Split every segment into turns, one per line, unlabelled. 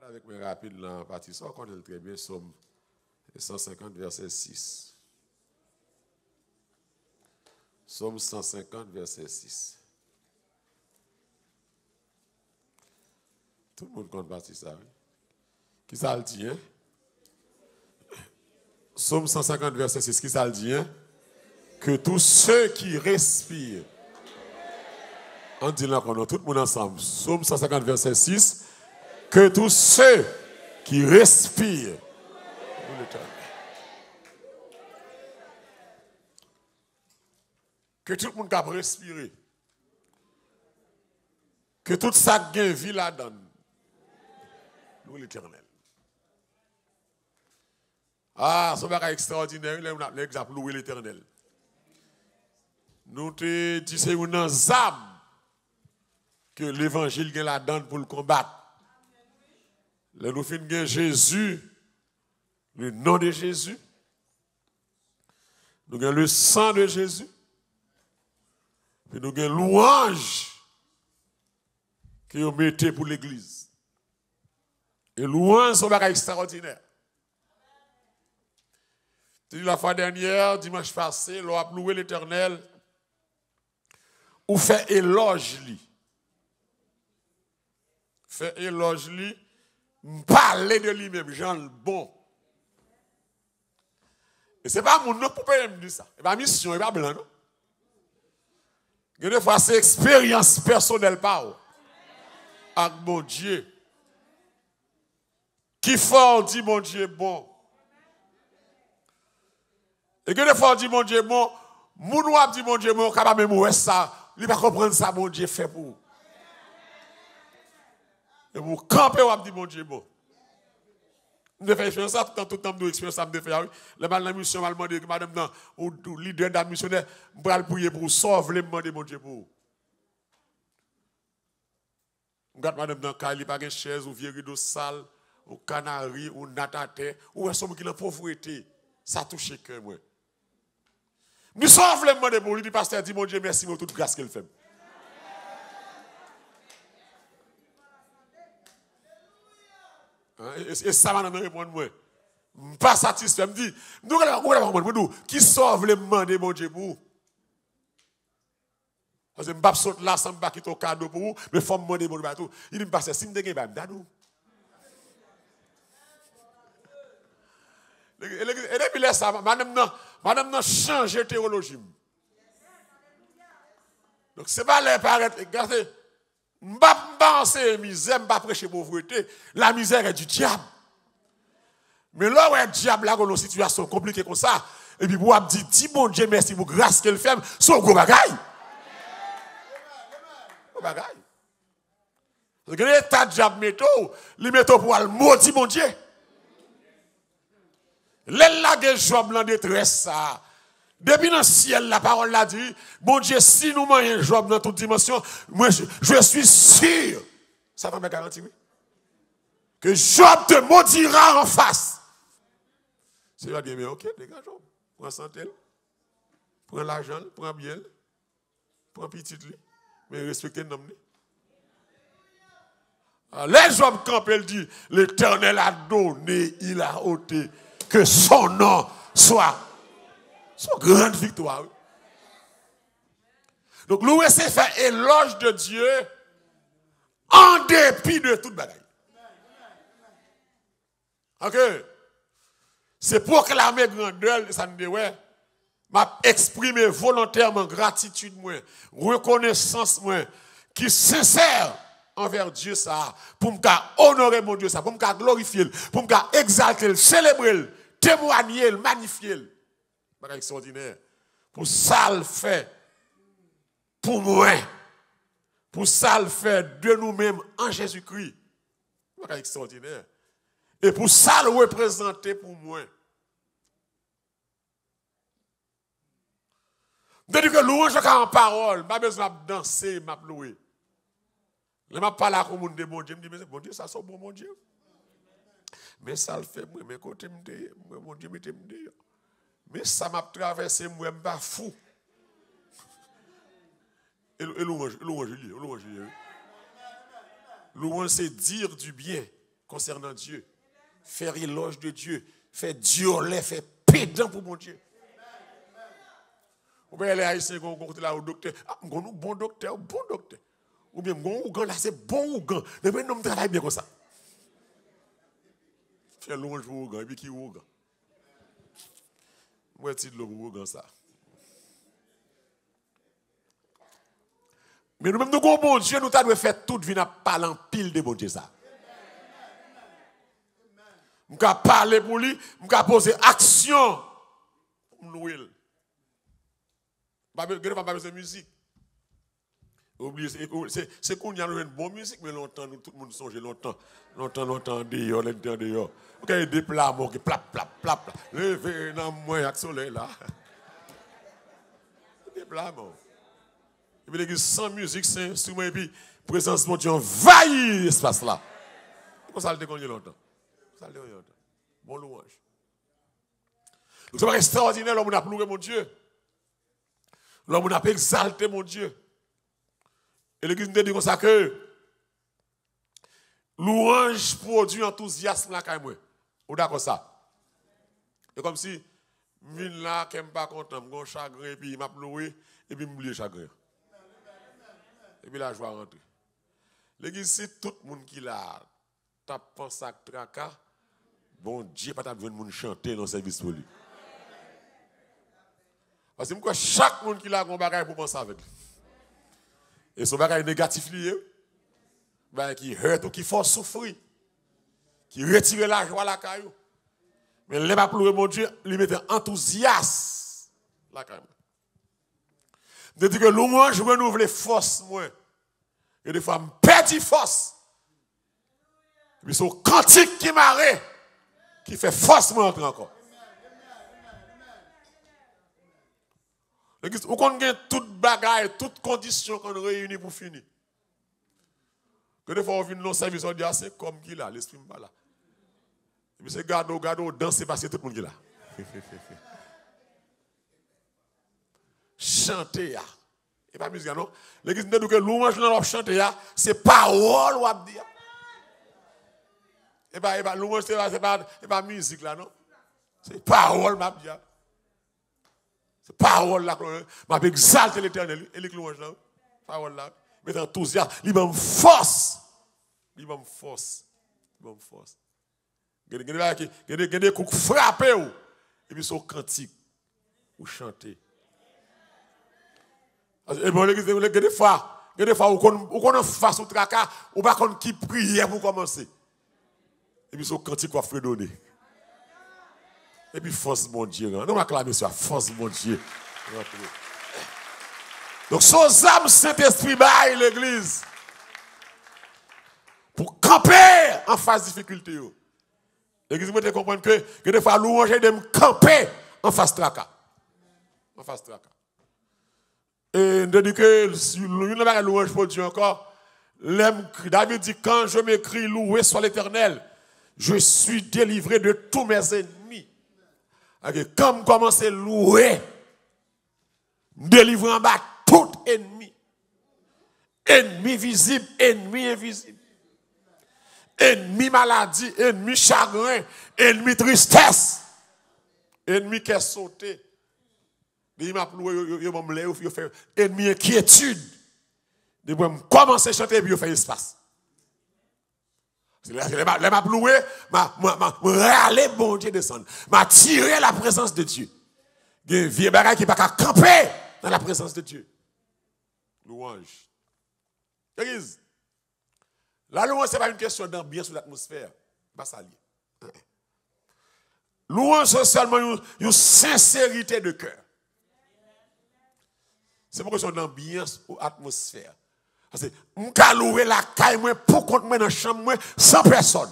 avec mes rapides là, en partie, ça, on connaît très bien, Somme 150, verset 6. Somme 150, verset 6. Tout le monde compte partie ça, oui. Qui ça le dit, hein? Somme 150, verset 6, qui ça le dit, hein? Que tous ceux qui respirent, on dit là qu'on a tout le monde ensemble. Somme 150, verset 6, que tous ceux qui respirent, que tout le monde capable de respirer, que tout ça gagne vie la donne, louer l'Éternel. Ah, c'est un extraordinaire, l'exemple louer l'Éternel. Nous te disons c'est une âme que l'évangile gagne la donne pour le combattre. Là, nous finissons Jésus, le nom de Jésus, nous avons le sang de Jésus, puis nous avons louange que vous mettez pour l'église. Et louange, c'est un extraordinaire. La fois dernière, dimanche passé, l'on a loué l'Éternel, ou fait éloge lui. Fait éloge lui, parler de lui-même, Jean le bon. Et ce n'est pas mon nom pour me dire ça. Ce n'est pas mission, ce n'est pas blanc, non? Des fois, c'est expérience personnelle par avec mon Dieu. Qui fort dit mon Dieu bon. Et que des fois, on dit mon Dieu bon, mon noir dit mon Dieu bon, capable même ouais ça, il va comprendre ça, mon Dieu fait pour. Et vous campez, on dit mon Dieu bon. Nous faisons ça tout le temps, nous expérience ça, nous faisons. La mission m'a demandé, madame, ou leader de la missionnaire, je vais prier pour sauver les demander mon Dieu pour. Regarde madame dans le il n'y a pas de chaise, ou vieux rideau sale, ou canari, ou natate, ou un somme qui est en pauvreté. Ça touche le cœur, moi. Nous sauvons les demander pour lui, le pasteur dit, mon Dieu, merci pour toute grâce qu'elle fait. Et ça m'a donné répondre moi. Pas satisfait. Me dit, nous qui sauve les demander mon Dieu pour. Parce que je ne saute là sans me quitter au cadeau pour vous, mais il faut me demander mon Dieu. Il me passe si me dégaine pas dadou. Et depuis là ça madame n'a changé théologie. Donc c'est pas les paraître regardez m'pas enseigner misère, m'pas prêcher pauvreté, la misère est du diable. Mais là où est diable là dans une situation compliquée comme ça et puis vous dire dis bon Dieu merci pour grâce qu'elle fait, son gros bagaille. Gros bagaille. Parce que l'état diable métaux, li métaux pour le maudit mon Dieu. Là que Job en détresse ça. Depuis dans le ciel, la parole l'a dit, bon Dieu, si nous mangeons Job dans toute dimension, moi je suis sûr, ça va me garantir, oui, que Job te maudira en face. C'est va dire, mais ok, dégage Job, prends santé, prends l'argent, prends bien, prends petit, mais respectez le nom. Les Job camp, elle dit, l'Éternel a donné, il a ôté, que son nom soit. C'est une grande victoire. Donc, louer, c'est faire éloge de Dieu en dépit de toute bagaille. Ok? C'est pour clamer grandeur, ça me dit, ouais, m'a exprimé volontairement gratitude, moi, reconnaissance, moi, qui est sincère envers Dieu, ça, pour me honorer mon Dieu, ça, pour me glorifier, pour me exalter, célébrer, témoigner, magnifier. C'est extraordinaire. Pour ça le fait pour moi. Pour ça le fait de nous-mêmes en Jésus-Christ. C'est extraordinaire. Et pour ça le représenter pour moi. Dès que louange en parole, pas besoin de danser, m'a louer. Je m'a parlé à mon Dieu, mon Dieu, me dit mais bon Dieu, ça c'est bon mon Dieu. Mais ça le fait moi, mais côté me mon Dieu me dit. Mais ça m'a traversé, moi, je ne suis pas fou. Et louange, c'est dire du bien concernant Dieu. Faire éloge de Dieu. Faire diolet, faire pédant pour mon Dieu. Ou bien les Haïtiens qui ont là au docteur. Ah, bon docteur. Ou bien, Ougan là, c'est bon Ougan. Mais maintenant, on travaille bien comme ça. Faire louange pour Ougan. Et puis qui Ougan? Moi, je dis le Ougan ça. Mais nous-mêmes, nous avons bon Dieu, nous devons faire tout, venir parler en pile de bon Dieu ça. Nous devons parler pour lui, nous devons poser action pour nous. Pas besoin de musique. C'est qu'on y a une bonne musique, mais longtemps, nous, tout le monde songe longtemps, dehors, dehors. Vous avez des plats, qui plap, levez dans moi, avec le soleil là. Des plats, et puis l'église sans musique, sans instrument, et puis présence de Dieu envahit l'espace là. Pourquoi ça le déconne longtemps? Ça le déconne longtemps. Bon louange. Nous sommes extraordinaires, l'homme a pleuré mon Dieu. L'homme a exalté mon Dieu. Et l'église nous dit comme ça que louange produit enthousiasme là quand même. Ou d'accord ça? C'est comme si je viens là, je ne suis pas content, je suis chagrin, et puis je m'a pleuré, et puis je m'oublie chagrin. Et puis la joie rentre. L'église, c'est tout le monde qui l'a tapé en sac tracas. Bon Dieu, pas besoin de monde chanter dans le service pour lui. Parce que chaque monde qui l'a un bagage pour penser avec lui. Et son bagage négatif lié, qui hurt ou qui force souffrir, qui retire la joie à la caillou. Mais les pas pleurer, mon Dieu, lui mettait enthousiasme la caillou. De dire que louange renouvelle force, moi. Et des fois, je perds force. Et puis, c'est un cantique qui m'arrête, qui fait force, moi, encore. L'église, où qu'on gagne toute bagaille, toute condition qu'on réunit pour finir. Que des fois, on vient dans le service, on dit, ah, c'est comme qui là, l'esprit n'est pas là. Et puis, c'est gado, danser parce que tout le monde qui là. Chanter, ya. Et pas musique, non? L'église nous dit que louange, on chanter, c'est parole, on va dire. Et pas louange, c'est pas musique, là, non? C'est parole, on va dire. C'est parole là, m'a exalté l'Éternel, et les louanges là, parole là, mais enthousiasme, il m'a force. Il m'a force. Il m'a force. Il y a des coups frappés, et puis son cantique, ou chanter. Et bon, il y a des fois, où on face au tracas, ou pas qu'on qui prie pour commencer. Et puis son cantique va fredonner. Et puis force mon Dieu. Nous m'acclamons sur force mon Dieu. Donc, son âme Saint-Esprit baille l'église. Pour camper en face de difficulté. L'église me comprendre que des fois, louange de me camper en face tracas. En face tracas. Et de dire que nous n'avons louange pour Dieu encore. David dit, quand je m'écris loué soit l'Éternel, je suis délivré de tous mes ennemis. Comme commencer à louer, délivrer en bas tout ennemi. Ennemi visible, ennemi invisible. Ennemi maladie, ennemi chagrin, ennemi tristesse. Ennemi qui est sauté. Ennemi inquiétude. De commencer à chanter et puis faire espace. Les m'a loué, m'a râlé, bon Dieu descendre. M'a tiré la présence de Dieu. Il y a un vieux bagage qui n'est pas camper dans la présence de Dieu. Louange. Église, la louange, ce n'est pas une question d'ambiance ou d'atmosphère. Pas ça lié. Louange, c'est seulement une sincérité de cœur. C'est pas une question d'ambiance ou d'atmosphère. Parce que je peux louer la caille pour contre moi dans la chambre sans personne.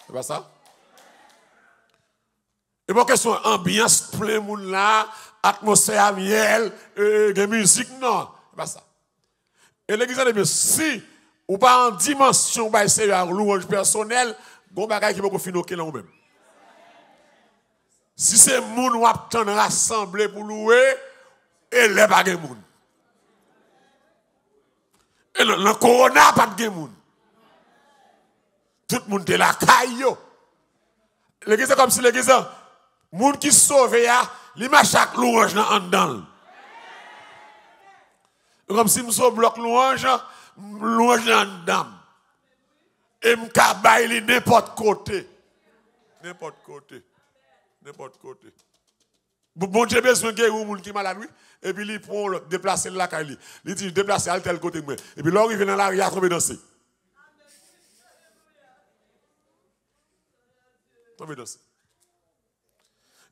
C'est pas ça? Et pas question ambiance, plein monde là, atmosphère miel, de musique, non. C'est pas ça. Et l'église a dit, si ou pas en dimension, c'est un louange personnel, bon bagage qui va finir là ou même. Si c'est moun ou attendre rassembler pour louer, et les bagage moun. Et le corona pas de moun. tout le monde est là, caille. L'église est comme si l'église, le monde qui sauve, il m'a chaque louange en dedans. Comme si je bloque louange en dedans. Et je cabaye n'importe côté. N'importe côté. N'importe côté. Bon Dieu besoin de un monde qui est malade, oui. Et puis il prend déplacer la caille. Il dit déplacer à tel côté. Et puis là, il vient dans la rue, il a tombé danser. Tombé danser.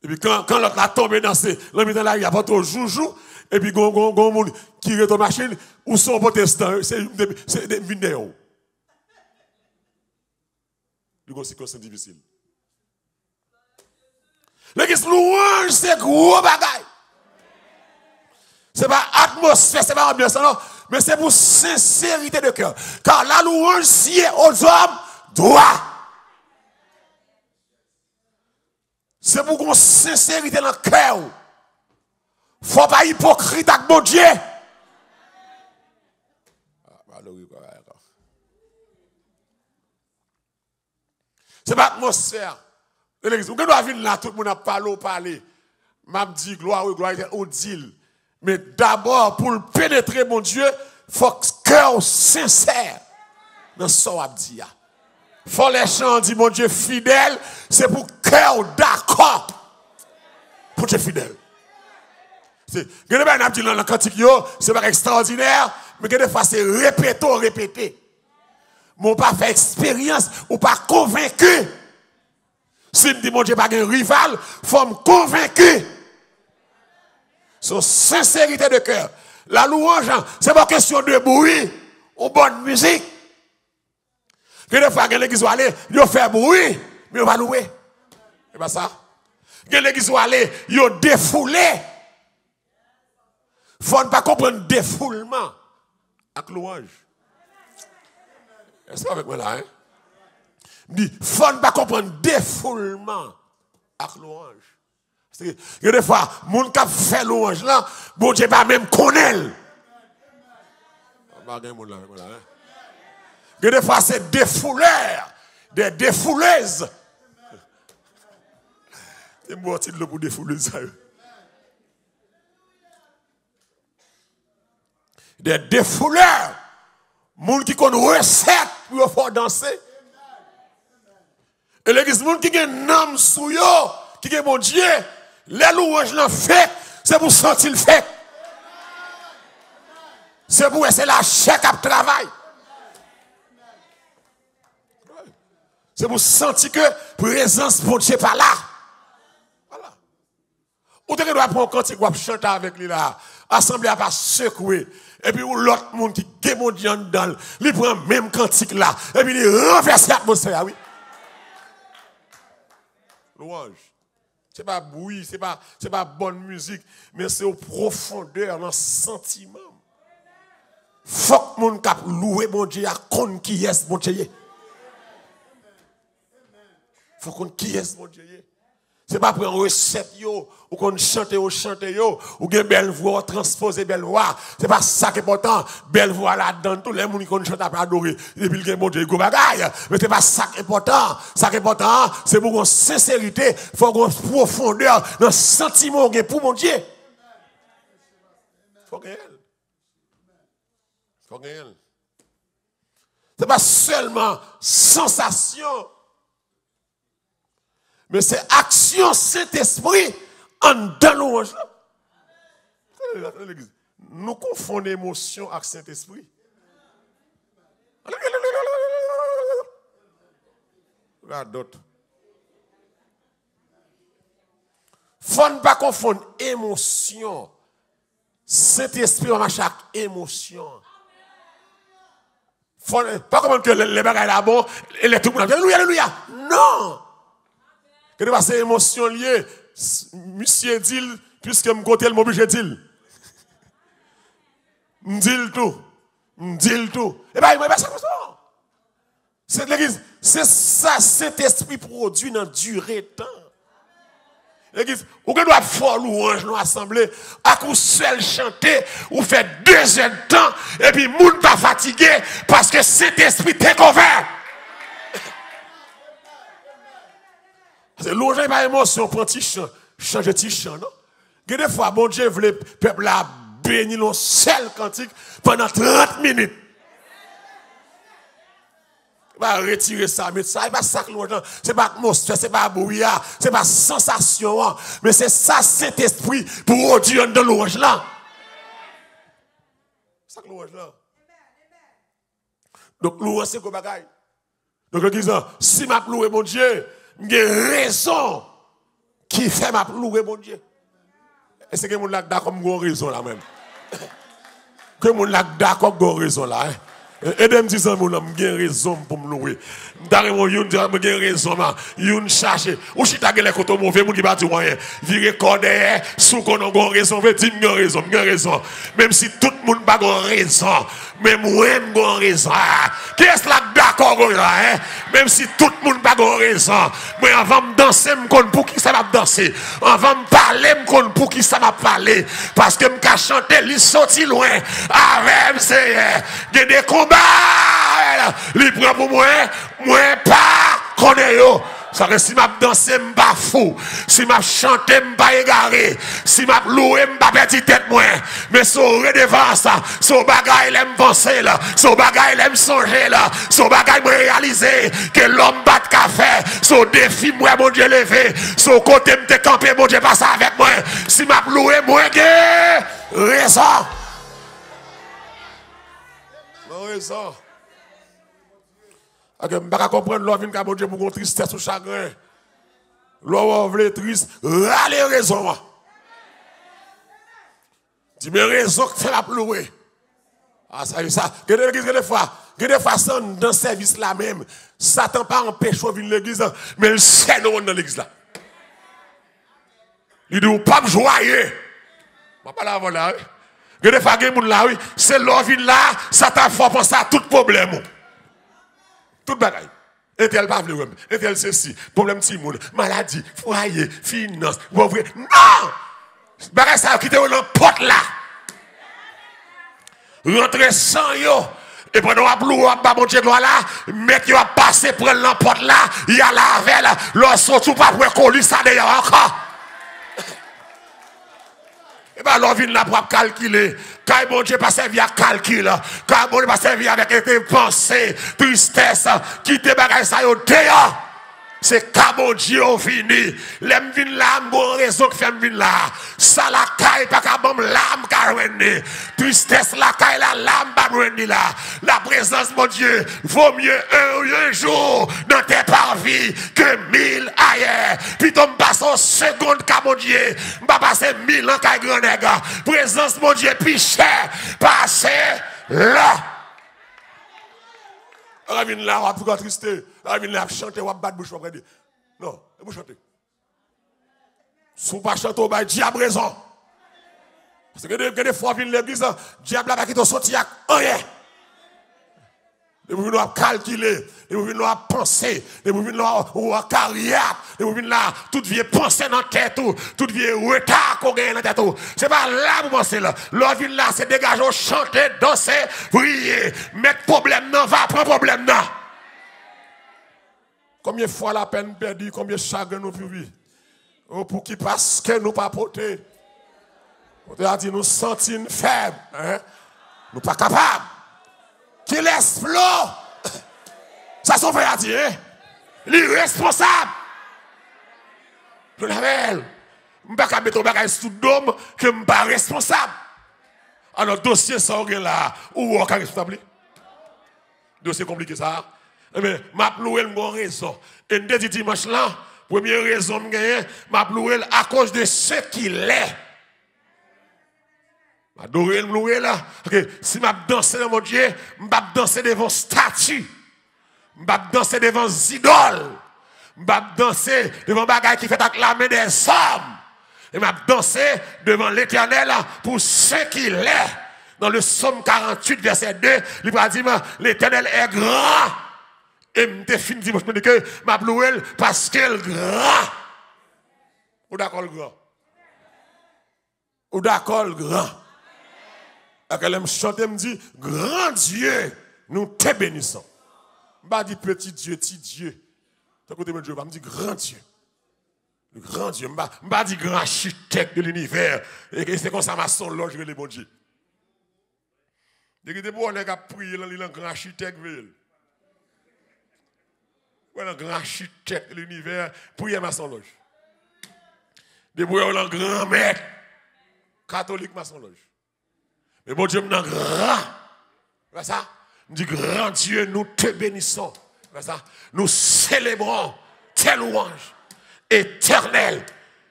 Et puis quand l'autre a tombé danser, l'homme dans la rue, il a pas trop joujou. Et puis gon monde qui est dans la machine, ou sont protestants, c'est des mineurs. Il y a une difficile. L'église louange, c'est gros bagaille. Ce n'est pas atmosphère, ce n'est pas ambiance, non, mais c'est pour sincérité de cœur. Car la louange, si est aux hommes, droit. C'est pour qu'on sincérité dans le cœur. Il ne faut pas hypocrite avec mon Dieu. C'est pas atmosphère. L'église, on doit venir là, tout le monde a parlé. M'a dit gloire, au dit. Mais d'abord, pour le pénétrer, mon Dieu, il faut que le cœur sincère dans ce qu'on a dit. Il faut les chants dit, mon Dieu fidèle, c'est pour le cœur d'accord. Pour Dieu fidèle. C'est dans le cantique, c'est pas extraordinaire, mais des fois c'est répété. Mais on pas fait expérience, ou pas convaincu. Si je dis mon Dieu pas un rival, il faut me convaincre. Sur sincérité de cœur. La louange, c'est pas question de bruit ou bonne musique. Que des fois, l'église va aller, il fait bruit, mais on va louer. C'est pas ça. Que l'église va aller, il défoulé. Il faut ne pas comprendre défoulement avec louange. Est-ce que avec moi là, hein? Il faut ne pas comprendre défoulement avec louange. Il y a des fois, les gens qui fait louange là, bon Dieu pas même connaître. Il y a des fois, c'est des fouleurs, des défouleuses. C'est moi qui le pour défouleuse. Des défouleurs. Les gens qui connaissent recette pour faire danser. Et l'église, les gens qui ont un âme sous eux, qui ont mon Dieu, les louanges l'ont fait, c'est pour sentir le fait. C'est pour essayer la chair qui travaille. C'est pour sentir que la présence de Dieu n'est pas là. Voilà. Ou tu dois prendre un cantique ou chanter avec lui là. Assemblée à pas secouer. Et puis l'autre monde qui est mon Dieu dedans, il prend le même cantique là. Et puis il renverse l'atmosphère. Oui. Louange. Ce n'est pas bruit, ce n'est pas bonne musique, mais c'est aux profondeurs, dans le sentiment. Il faut que mon cap louer mon Dieu à con qui est mon Dieu. Il faut qu'on qui est mon Dieu. Ce n'est pas pour une recette, ou qu'on chante, ou une belle voix, transposer belle voix. Ce n'est pas ça qui est important. Belle voix là-dedans, tous les gens qui chantent à adorer. Et puis, il y a mon Dieu, il bagaille. Mais ce n'est pas ça qui est important. Ça qui est important, c'est pour une sincérité, il faut qu'on profondeur dans le sentiment pour mon Dieu. Il faut qu'il y ait. Il faut qu'il y ait. Ce n'est pas seulement sensation. Mais c'est action Saint-Esprit en dans louange. Nous confondons émotion avec Saint-Esprit. Regarde d'autres. Il ne faut pas confondre émotion. Saint-Esprit en chaque émotion. Pas comme que les bagages là bon, et les tout le monde. Alléluia, alléluia. Non. Que c'est émotion liée. Monsieur dit, puisque je côté le m'oblige dit. Je dis tout. Et bien, il ça comme ça. C'est l'église. C'est ça, cet esprit produit dans durée de temps. L'église, ou que doit faire louange dans l'assemblée, à coup seul chanter, ou fait 2 heures de temps, et puis moun pas fatigué, parce que cet esprit t'est couvert. C'est l'ouvre pas émotion, prend petit chant, change petit chant, non? Il y a des fois, bon Dieu veut le peuple là bénir nos seul cantique pendant 30 minutes. Il va retirer ça, mais ça, il va ça que l'autre, c'est pas atmosphère, c'est pas brouillard, c'est pas sensation, mais c'est ça, Saint-Esprit, pour Dieu dans l'ouvrage là. C'est ça que l'ouvrage là. Donc, l'ouvrage, c'est quoi bagaille? Donc, le disant, si m'a loué mon Dieu, j'ai raison qui fait m'a loué mon Dieu. Est-ce que mon lac d'accord avec raison là même? Que mon lac d'accord avec raison là, hein? Et de me dire, j'ai raison pour me louer. D'ailleurs, j'ai raison, j'ai cherché. Ou si tu as les côtés mauvais, qui va dire rien. Virer corday, sous qu'on a raison, veut dire j'ai raison. Même si tout le monde n'a pas raison, même moi, j'ai raison. Qui est-ce là d'accord là, hein? Même si tout le monde n'a pas raison, moi, avant de danser, je connais pour qui ça va danser. Avant de parler, je connais pour qui ça va parler. Parce que je chanter, il sorti loin. Avec, c'est, il y a des combats. Il prend pour moi pas connaît yo. Ça que si m'a dansé m'pas fou, si m'a chanté m'pas égaré, si m'a loué m'pas petit tête moi, mais son redevance ça, son bagage l'aime penser là, son bagage l'aime songer là, son bagage me réaliser que l'homme bat café, son défi moi mon Dieu levé, son côté me camper mon Dieu passe avec moi, si m'a loué moi que raison. Raison. Je ne peux pas comprendre l'homme qui a bon Dieu pour une tristesse ou chagrin. L'homme veut triste, râler raison. Dis mais raison que fait la plouer. Ah, ça y est, ça. Que des fois, dans le service là même, Satan pas empêche de venir l'église, mais il sait nous dans l'église là. Il dit, ou pas me joyer. Je ne vais pas la voir là. Que des fois, là, oui, c'est l'homme là, Satan faut penser à tout problème. Tout bagaille. Et tel pas vle wem, et tel ceci, problème ti moun, maladie, foyer, finance, pauvreté. Non! Bagaille ça qui te dans porte là. Rentrer sans yo. Et pendant à blou à bon Dieu gloire là, mec yo a passé prendre l'emporte là, il y a la veille là, leur surtout pas pour coller ça d'ailleurs encore. Et bien, l'on vient là pour calculer. Quand bon Dieu pas servi à calculer, quand bon Dieu pas servi avec des pensées, tristesse, qui te bagaille ça yo dehors. C'est quand mon Dieu fini. L'aime vin là, bon raison que fait vin là. Ça la caille pas qu'à bon l'âme carrément. Tristesse la caille la l'âme pas là. La présence mon Dieu vaut mieux un jour dans tes parvis que 1000 ailleurs. Puis tu me passes en seconde qu'à mon Dieu. M'pas passer 1000 ans qu'à grand nègre. Présence mon Dieu plus cher. Passez là. On vient là, on va triste. On vient là, chanter, on va battre bouche. Non, vous chantez. Si vous ne chantez pas, on va diable raison. Parce que des fois, on vient l'église, diable va quitter sorti à rien. Vous venez calculer, vous venez penser, vous venez à carrière, vous venez là, toute vie penser dans la tête, toute vie retard qu'on gagne dans la tête. Ce n'est pas là pour penser là. L'autre vient là, c'est dégager, chanter, danser, prier, mettre problème non, va prendre problème non. Combien de fois la peine perdue, combien de chagrin nous vivons? Pour qui parce que nous pas porter. On a dit nous sentons faibles, hein? Nous pas capables. Qui laisse flot. Ça s'en fait à dire. L'irresponsable. Je l'appelle. Je ne peux pas mettre un bagage sous dôme que je ne suis pas responsable. Alors, dossier, ça, là, où on est responsable? Dossier compliqué, ça. Mais, je vais louer une raison. Et dès dimanche là, première raison, je vais louer à cause de ce qu'il est. Adorer me louer là. Si je danse dans mon Dieu, je vais danser devant statue. Je vais danser devant idoles. Je vais danser devant bagaille qui fait acclamer des hommes. Et je vais danser devant l'Éternel pour ce qu'il est. Dans le psaume 48, verset 2, il va dire l'Éternel est grand. Et je fini dimanche, je me dis que je vais louer parce qu'il est grand. Ou d'accord le grand? Ou d'accord le grand? Elle me chante, me dit, grand Dieu, nous te bénissons. Je ne dis pas petit Dieu, petit Dieu. Tu écoutes, Dieu, me dit grand Dieu. Le grand Dieu, je ne pas dire grand architecte de l'univers. Et c'est comme ça ma son loge, les bon Dieu. Dès que on a prié, il a un grand architecte. Le grand architecte de l'univers, priez ma son loge. Dès que on a un grand maître catholique, ma son loge. Mais bon Dieu, nous grand. C'est ça? Nous dit grand Dieu, nous te bénissons. C'est ça? Nous célébrons tes louanges. Éternel,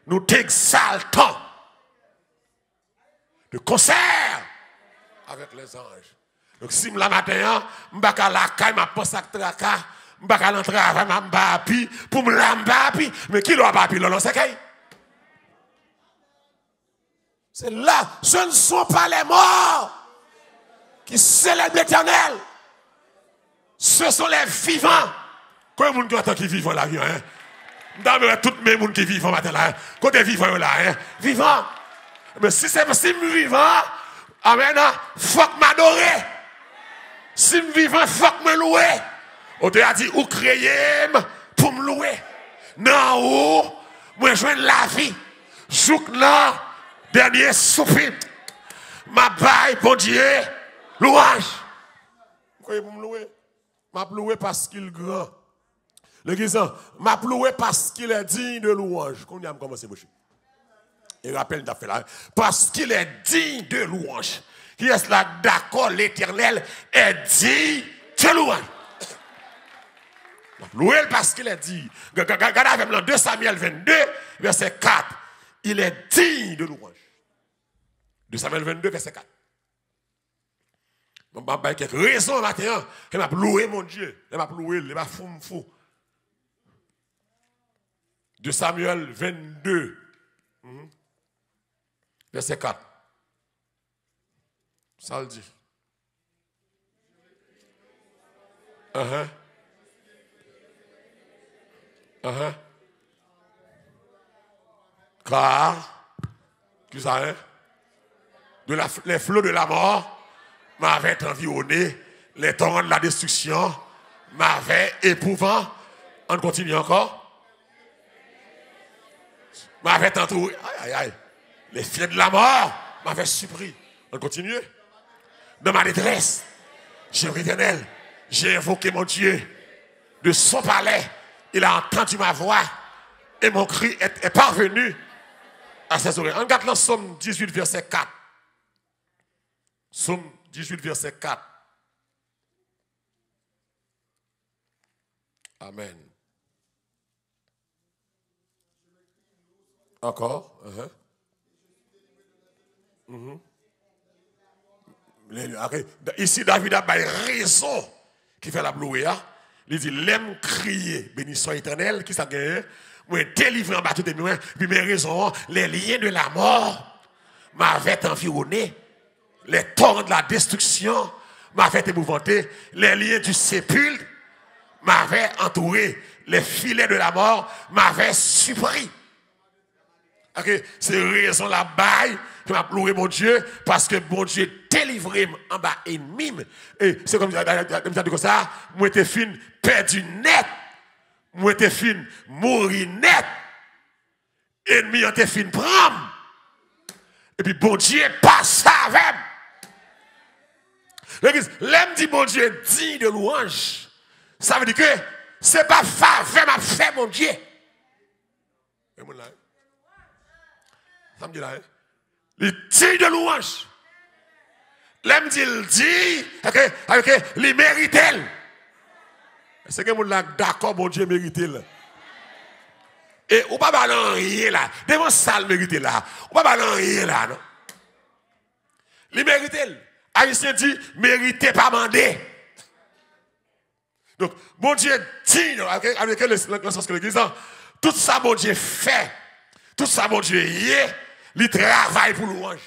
nous t'exaltons de concert avec les anges. Donc si la matin, je ne vais pas la caille, je pense à traka, je ne vais pas l'entrer avec ma papi, pour me l'ambapi, mais qui l'a papi, là, c'est qui? C'est là, ce ne sont pas les morts qui célèbrent l'Éternel. Ce sont les vivants. Combien de gens qui vivent là, hein? D'ailleurs, tout le monde qui vit matin là, côté vivant là, hein? Vivant. Mais si c'est vivant, amen, faut que m'adorer. Si je suis vivant, faut que me louer. On te a dit, ou créer pour me louer. Non, ou, moi je la vie. Jouk là, dernier soupir. Ma baille, bon Dieu, louange. Pourquoi pour me louer? M'a loué parce qu'il est grand. Le disant, m'a loué parce qu'il est digne de louange. Qu'on y a commencé, monsieur. Et rappelle, t'as fait là. Parce qu'il est digne de louange. Qui est là d'accord, l'Éternel est digne de louange. Loué parce qu'il est digne. Regardez avec moi, 2 Samuel 22, verset 4. Il est digne de louange. 2 Samuel 22, verset 4. Je vais quelques raisons maintenant. Je vais louer mon Dieu. Je vais louer, je vais fou. 2 Samuel 22, verset 4. Ça le dit. Car, tu sais, les flots de la mort m'avaient environné, les torrents de la destruction m'avaient épouvant. On continue encore. M'avaient entouré. Aïe, aïe, aïe. Les fiers de la mort m'avaient surpris. On continue. Dans ma détresse, j'ai l'Éternel, j'ai invoqué mon Dieu. De son palais, il a entendu ma voix et mon cri est parvenu à ses oreilles. On regarde le Psaume 18, verset 4. Psaume 18, verset 4. Amen. Encore. Ici, David a raison qui fait la blouéa. Il dit, l'aime crier, béni soit éternel, qui s'est gagné. Moi, délivré en bas de moi, puis mes raisons, les liens de la mort m'avaient environné. Les torrents de la destruction m'avaient épouvanté. Les liens du sépulcre m'avaient entouré. Les filets de la mort m'avaient surpris. Okay. C'est raison la baille que m'a loué mon Dieu parce que mon Dieu délivré en bas ennemi. Et c'est comme ça, moi t'es fin perdu net. Moi t'es fin mourir net. Ennemi en t'es fin prendre. Et puis bon Dieu passe avec. L'homme dit bon Dieu dit de louange. Ça veut dire que c'est pas faveur m'a fait mon Dieu. Et mon là. Ça me dit là, il dit de louange. L'homme dit, il dit, il mérite elle. C'est que mon là, d'accord, mon Dieu mérite elle. Et on ne peut pas rien là. Devant ça, il mérite là. On ne peut pas rien là, non. Il mérite elle. Haïtien dit, mérite pas mandé. Donc, mon Dieu dit, avec le sens que l'église, tout ça, mon Dieu fait. Tout ça, mon Dieu y est. Il travaille pour louange.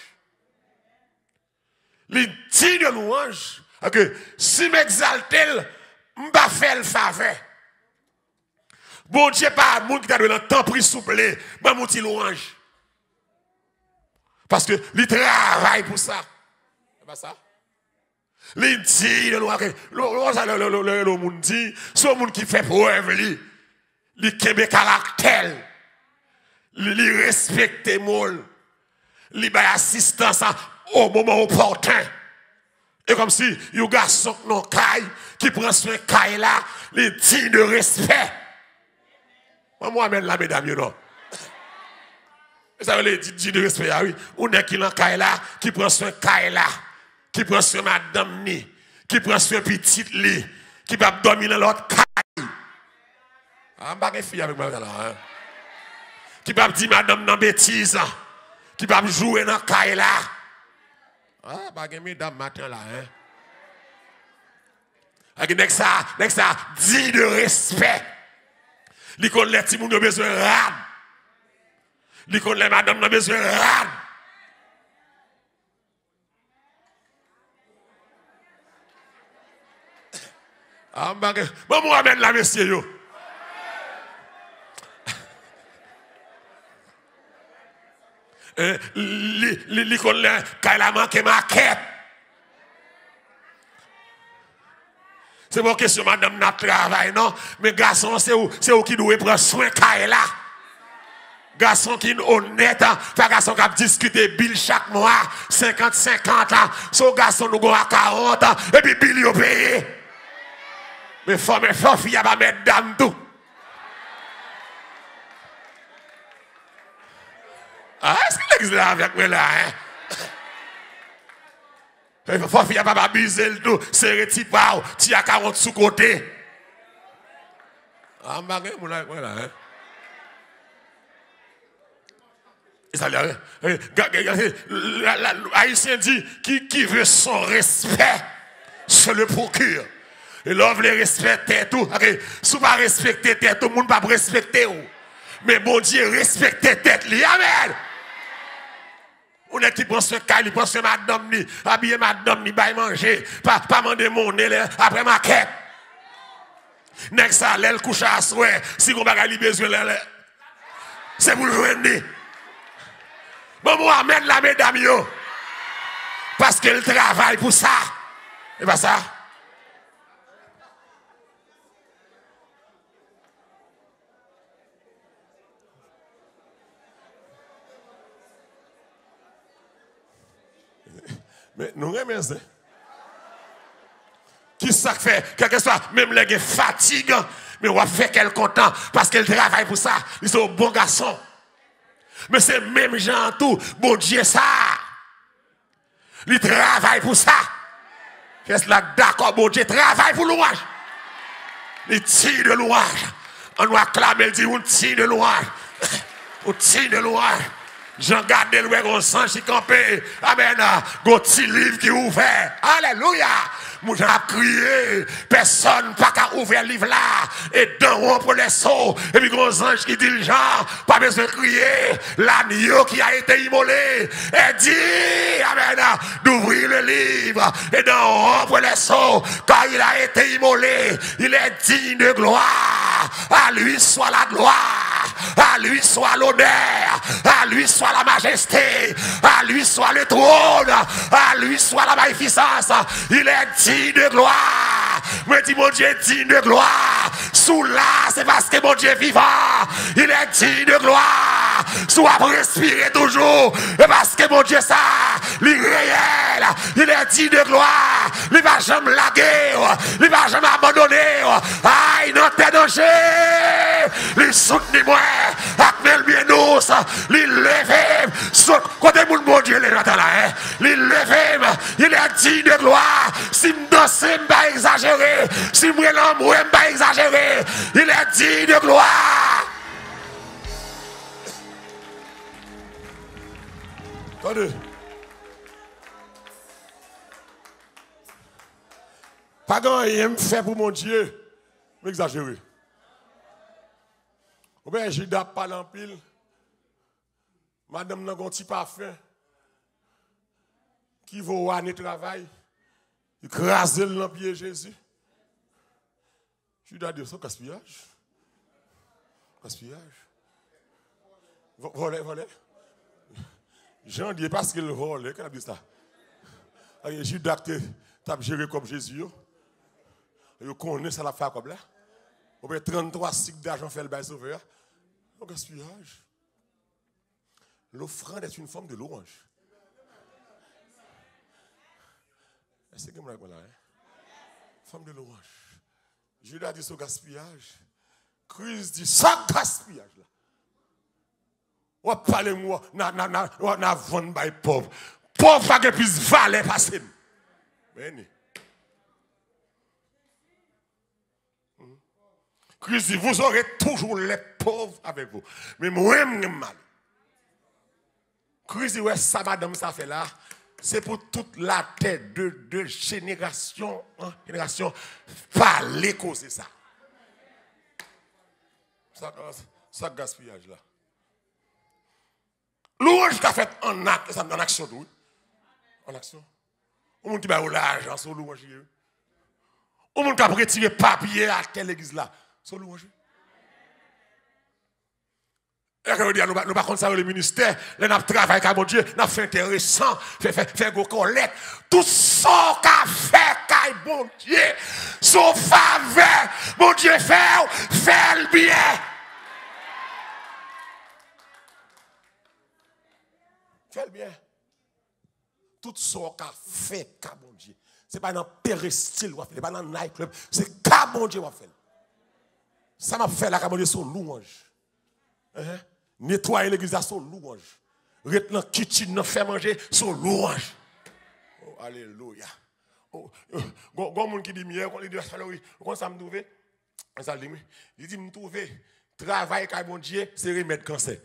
Il dit de louange. Que si m'exalte, je ne vais pas faire le faveur. Bon Dieu, pas un monde qui t'a donné le temps pour souffler. Je vais monter louange. Parce que il travaille pour ça. C'est pas ça? Il dit de louange. Le monde dit, c'est un monde qui fait preuve. Il kembe caractère. Il respecte moule. Il a assistance au moment opportun. Et comme si il y a un garçon qui prend soin de là, il digne de respect. Moi, je la mesdames, non. Ça veut dire digne de respect, oui. On est qui dans là, qui prend soin de là, qui prend soin de madame ni, qui prend soin de petite li, qui va dormir dans l'autre caille. Ah, je ne fille avec moi là. Qui va dire madame dans bêtise, qui va jouer dans caille là. Ah, bah, mesdames, matin là, hein. Avec ça, dit de respect. Li kon les petits moun besoin rad. Li kon les madame nan besoin rad. Ah, bon, moi, amène la monsieur, yo. Li kon les, quand il a manqué ma quête. C'est pas question, madame, n'a travail, non? Mais garçon, c'est où qui doit prendre soin de là. Garçon qui est honnête, pas garçon qui a discuté bill chaque mois, 50-50, son garçon nous à 40, et puis bill yo payé. Mais femme, il va mettre dame tout. Ah, est-ce qu'il existe là avec moi là, hein? Il faut pas abuser le tout, c'est retipao, tu as 40 sous côté. Ah, je là, hein. Et ça Haïtien dit qui veut son respect, se le procure. Et l'homme les respecter tout. Si vous ne respectez pas tout le monde ne va pas respecter. Mais bon Dieu, respectez tête. Amen. On est qui pense que il pense que madame ni, habiller madame ni, bail manger, pas demander monnaie après ma quête. Next ça, l'aile couche à souhait, si on va besoin c'est pour le joindre. Bon, moi, amène la mesdames, yo. Parce qu'elle travaille pour ça. Et pas ça. Mais nous remercions. Qui ça fait? Quel que soit, même les fatigue, mais on va faire qu'elle content parce qu'elle travaille pour ça. Ils sont bons garçons. Mais c'est même gens tout, bon Dieu ça. Il travaille pour ça. Qu'est-ce là d'accord, bon Dieu travaille pour louange. Il tire de louange. On nous acclame, il dit on tire de louange. On tire de louange. Jean garde le on sang qui campé. Amen. Go petit livre qui ouvert. Alléluia. Moi j'ai crié, personne pas qu'à ouvrir le livre là et dans pour les sauts et puis gros ange qui dit le genre pas besoin de crier l'agneau qui a été immolé et dit amen d'ouvrir le livre et dans pour les sauts quand il a été immolé il est digne de gloire à lui soit la gloire à lui soit l'honneur à lui soit la majesté à lui soit le trône à lui soit la magnificence il est digne de gloire. Mais dis mon Dieu digne de gloire. Sous là, c'est parce que mon Dieu est vivant. Il est digne de gloire. Sous à respirer toujours. Et parce que mon Dieu ça, il est réel. Il est digne de gloire. Il ne va jamais laguer. Il ne va jamais abandonner. Aïe, non, t'es danger. Il soutient moi. Avec bien douce. Il lève. Côté mon Dieu, il est là. Il lève. Il est digne de gloire. Si danser, je ne vais pas exagérer. Si je suis l'amour, je ne vais pas exagérer. Il est digne de gloire. Attendez. Pas grand-chose me fait pour mon Dieu. M'exagérer. Ou bien, j'ai pas en pile. Madame n'a pas petit parfum. Qui va au année travail. Écraser le pied Jésus. Je dois dire ça, gaspillage. Gaspillage. Voler. Jean dit parce qu'il vole, qu'est-ce que dit ça? Judas t'a géré comme Jésus. Il connaît ça la faire comme là. Ou bien 33 cycles d'argent fait le bail sauveur. Gaspillage. L'offrande est une forme de louange. Est-ce que vous m'avez là? Forme de louange. Judas dit sur gaspillage. Christ dit ça gaspillage là. On parle moi, na vendre by pauvre. Pauvre pas que plus valer passer. Ben. Christ dit vous aurez toujours les pauvres avec vous. Mais moi je mal. Christ dit ouais ça madame ça fait là. C'est pour toute la tête de génération en génération fallait causer ça. Ça gaspillage là. Louange qu'a fait en acte, en action d'où? En action. Au monde qui va l'argent sur louange. Au monde qui a retiré papier à telle église là, sur louange. Et que nous ne pas ça le ministère, nous travaillons avec mon Dieu, nous fait intéressant, fait go collecte, tout ça qu'a fait bon Dieu, son faveur, mon Dieu fait le bien. Fait le bien. Tout ça qu'a fait qu'a bon Dieu. Ce n'est pas dans péristyle, ce n'est pas dans nightclub, c'est qu'a bon Dieu fait. Ça m'a fait la qu'a bon Dieu son louange. Nettoyer l'église à son louange. Rester dans la kitchen, faire manger son louange. Oh, alléluia. Gon monde qui dit mieux, on dit comment ça me trouver? Il dit me trouver travail avec bon Dieu, c'est remettre cancer.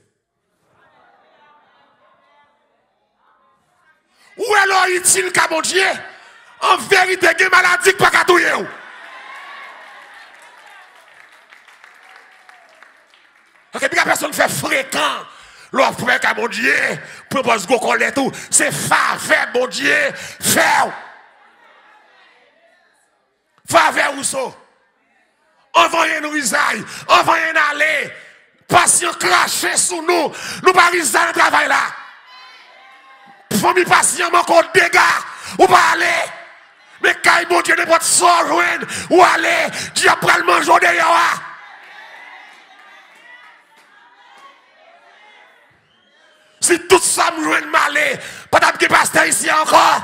Où alors utile qu'à mon Dieu? En vérité, il y a maladie qui pas qu'à touiller. Ok, puis la personne fait fréquent. L'offre qu'à mon Dieu, propose qu'on connaît tout. C'est faveur, mon Dieu, faire. Faveur ou ça? Envoyez-nous Isaïe, envoyez-nous aller. Patient craché sous nous. Nous pas Isaïe le travail là. Famille patient, encore dégâts. Ou pas aller. Mais quand mon Dieu ne peut pas se joindre, ou aller, Dieu après le manger d'ailleurs. Si tout ça me joue malé, pas d'abord pasteur ici encore.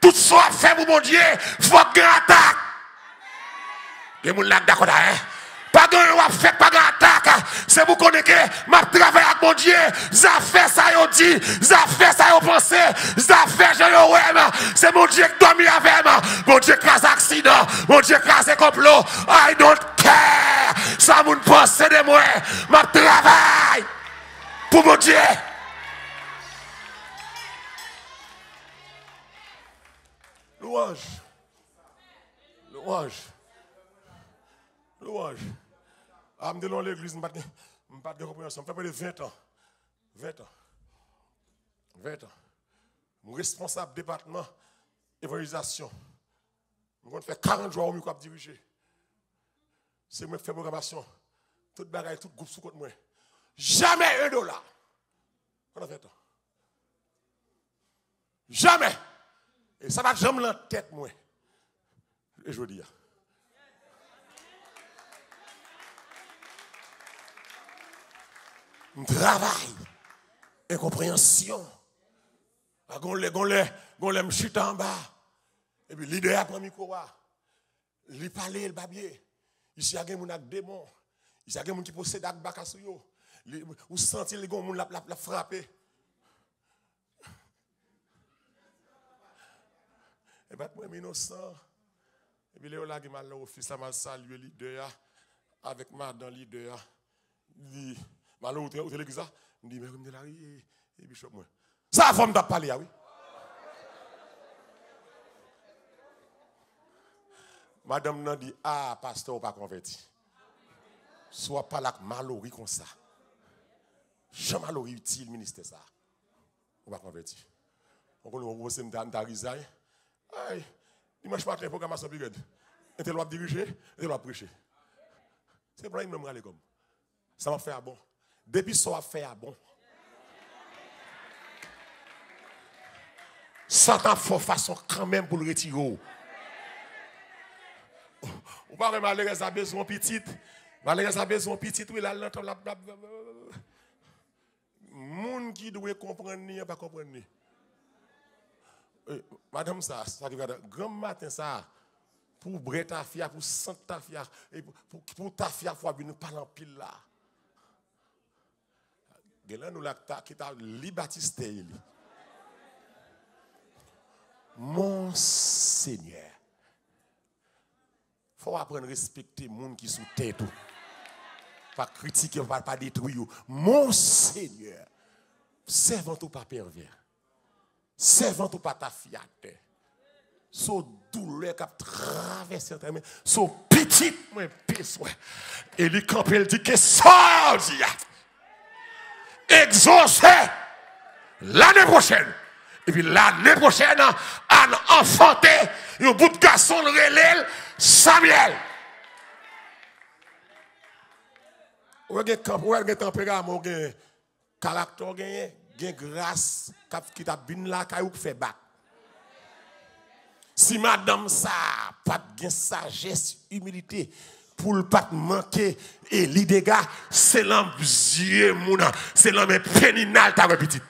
Tout ça fait pour mon Dieu, faut que attaque. Il y a des gens d'accord, hein? Pas de fait pas d'attaque. C'est vous connaissez que ma travail avec mon Dieu. Ça fait ça, yo dit. Ça fait ça, yo pensé. Ça fait, je ouais. C'est mon Dieu qui dormi avec moi. Mon Dieu qui a accident. Mon Dieu qui a complot. I don't care. Ça vous pense de moi. Ma travail pour mon Dieu. Louange. Louange. Louange. Ah, je dans l'église, je n'ai pas de compréhension. Ça fait près de 20 ans. 20 ans. 20 ans. Je suis responsable département évangélisation. Je vais faire 40 jours au mieux pour diriger. C'est moi qui fais programmation. Tout bagaille, tout groupe sous côté moi. Jamais $1. Pendant 20 ans. Jamais. Et ça va jamais la tête moi. Et je veux dire. Travail, incompréhension. Gon les chute en bas. Et puis l'idée après le micro. Il parle, il babier. Ici, il y a des gens qui ont des démons. Ici, il y a des gens qui possèdent des bacasouyo. Vous sentez les gens qui la frapper. Et bien, moi, innocent. Et puis, là, qui m'a là, office, m'a salué leader avec madame leader. Il dit, malheur où l'église, il dit, mais comme de la rue, et bishop, moi. Ça, femme t'a parlé, oui. Madame n'a dit, ah, pasteur, pas converti. Soit pas là, malheureux comme ça. Jamais malheureux utile, ministère, ça. On va convertir. On va vous dans risaille. Aïe, dimanche matin, programmation brigade. Et tu dois diriger, et tu dois prêcher. C'est pour ça que je me comme. Ça m'a fait à bon. Depuis ça a fait à bon. Satan fait façon quand même pour le retirer. Ou pas malheureusement a besoin petite. Malheureusement a besoin petite. Oui, là,
Moun qui doit comprendre ni pas comprendre ni. Madame ça qui va grand matin ça pour breta fia pour santa fia et pour ta fia faut venir parler en pile là. De là nous la qui t'a li baptisé. Mon Seigneur. Faut apprendre à respecter les gens qui sont sous tête. Pas critiquer, pas détruire. Mon Seigneur. Servant ou pas pervers. Servant ou pas ta fiat. Son douleur qui a traversé ta main. Son petit, moi, besoin. Et lui, quand il dit que ça, exaucé l'année prochaine. Et puis l'année prochaine, on a enfanté un bout de garçon relève Samuel. Ou avez un tempérament, un caractère, une grâce qui t'a bien là, qui fait bac. Si madame ça, pas de sagesse, humilité, pour ne pas manquer et les dégâts, c'est l'homme yeux mouna, c'est l'homme péninal ta petite.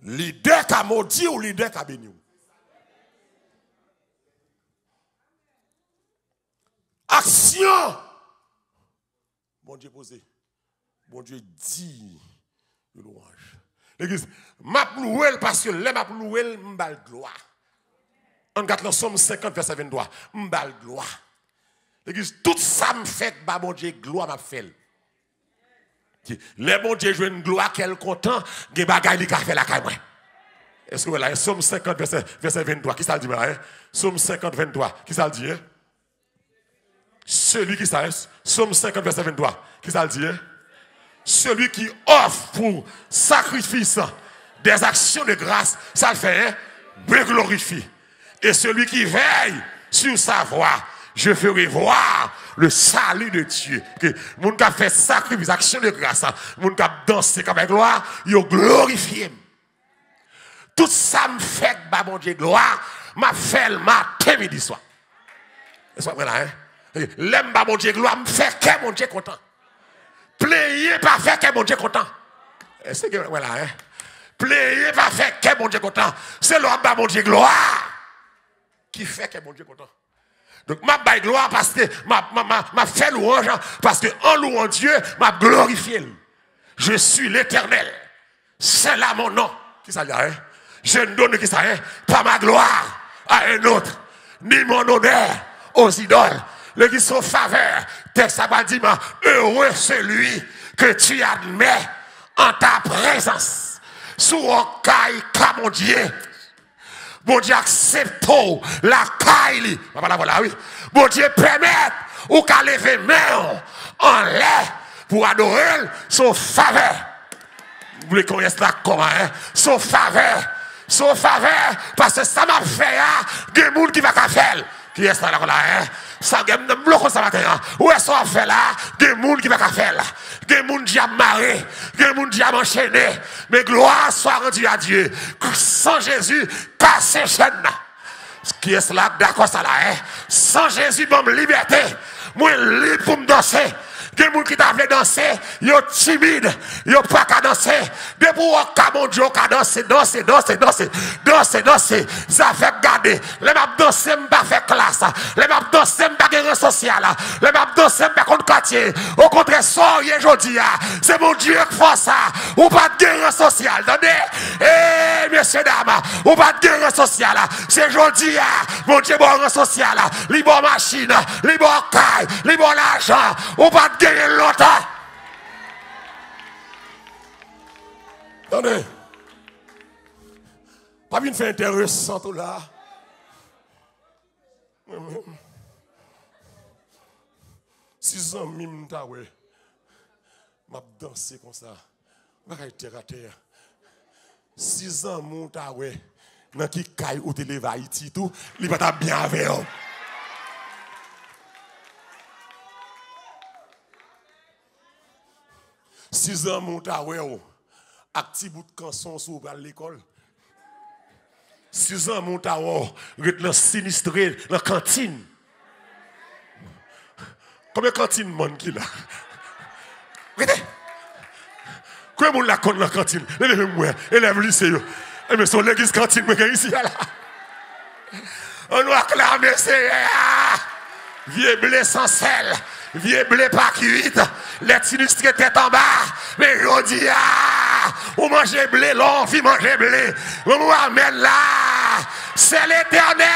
Leader qui a maudit ou leader qui a béni. Action. Bon Dieu posé. Bon Dieu dit le louange. L'église, m'a loué parce que les m'a loué m'bal gloire. En regarde le Somme 50 verset 23, m'bal gloire. L'église, tout ça me fait que bon Dieu gloire m'a fait. Les bon Dieu jouent une gloire qu'elle content, des bagailles li ka fait la caille. Est-ce que voilà, Somme 50 verset 23, qui ça le dit hein? Somme 50 23, qui ça le dit hein? Celui qui ça, Somme 50 verset 23, qui ça le dit hein? Celui qui offre pour sacrifice des actions de grâce, ça le fait, hein? Me glorifie. Et celui qui veille sur sa voie, je ferai voir le salut de Dieu. Que moun qui a fait sacrifice, action de grâce, moun qui a dansé comme gloire, il a glorifié. Tout ça me fait que mon Dieu gloire, m'a fait le matin midi soir. Est-ce que là, hein? L'aime mon Dieu gloire, me fait que mon Dieu content. Playez pas fait que mon Dieu content. Est-ce que voilà, hein? Playez pas fait que mon Dieu content. C'est l'homme mon Dieu gloire qui fait que mon Dieu content. Donc, ma baille gloire parce que ma fait louange, parce que en louant Dieu, m'a glorifié. Je suis l'Éternel. C'est là mon nom. Qui ça dit, hein? Je ne donne qui ça, hein? Pas ma gloire à un autre, ni mon honneur aux idoles. Le qui sont faveur, texte ça va dire, heureux celui que tu admets en ta présence. Sous un caille, mon Dieu. Bon Dieu accepte la caille. Voilà, oui. Bon Dieu permet ou qu'à lever main en l'air pour adorer son faveur. Vous voulez qu'on reste là comment, hein? Son faveur, parce que ça m'a fait, des gens qui va faire. Qui est là, hein? Ça, ça va faire. Où est-ce qu'on fait là? Des gens qui va faire là. Des gens qui ont marré, des gens qui ont enchaîné. Mais gloire soit rendue à Dieu. Sans Jésus, cassez chaîne. Qui est là? D'accord, ça là, hein? Sans Jésus, bonne liberté. Moi, libre pour me danser. Des gens qui t'avaient dansé, ils sont timides, ils n'ont pas qu'à danser. Des gens qui ont danser, danser. Ça fait garder. Les m'a danser, je pas fait classe. Les m'a danser, je pas guerre sociale. Les m'a danser, je pas contre quartier. Au contraire, soyez aujourd'hui. C'est mon Dieu qui fait ça. Ou pas de guerre sociale. Attendez? Eh, messieurs, dames, ou pas de guerre sociale. C'est aujourd'hui, mon Dieu, bon social. Libre machine, libre caille, libre l'argent. Ou pas de guerre longtemps. Attendez. Pas bien fait intéressant tout là. Six ans, mime ta ouais. M'a dansé comme ça. M'a terre à terre. 6 ans, mon ta ouais. Dans qui caille ou te lève Haïti tout, il va ta bien avec eux. Six ans, mon ta ouais. Acti bout de canson sous l'école. 6 ans, mon ta ouais. Retient sinistré dans la cantine. Combien de cantines, mon qui là? Regardez. Comment on la compte la cantine? Élève-moi, élève lycée. Et mais son l'église cantine, mais ici, là. On doit acclamer Seigneur. Vieux blé sans sel, vieux blé pas cuite, les sinistrés tête en bas. Mais je dis, on mange blé, l'on vit manger blé. On nous amène là. C'est l'Éternel.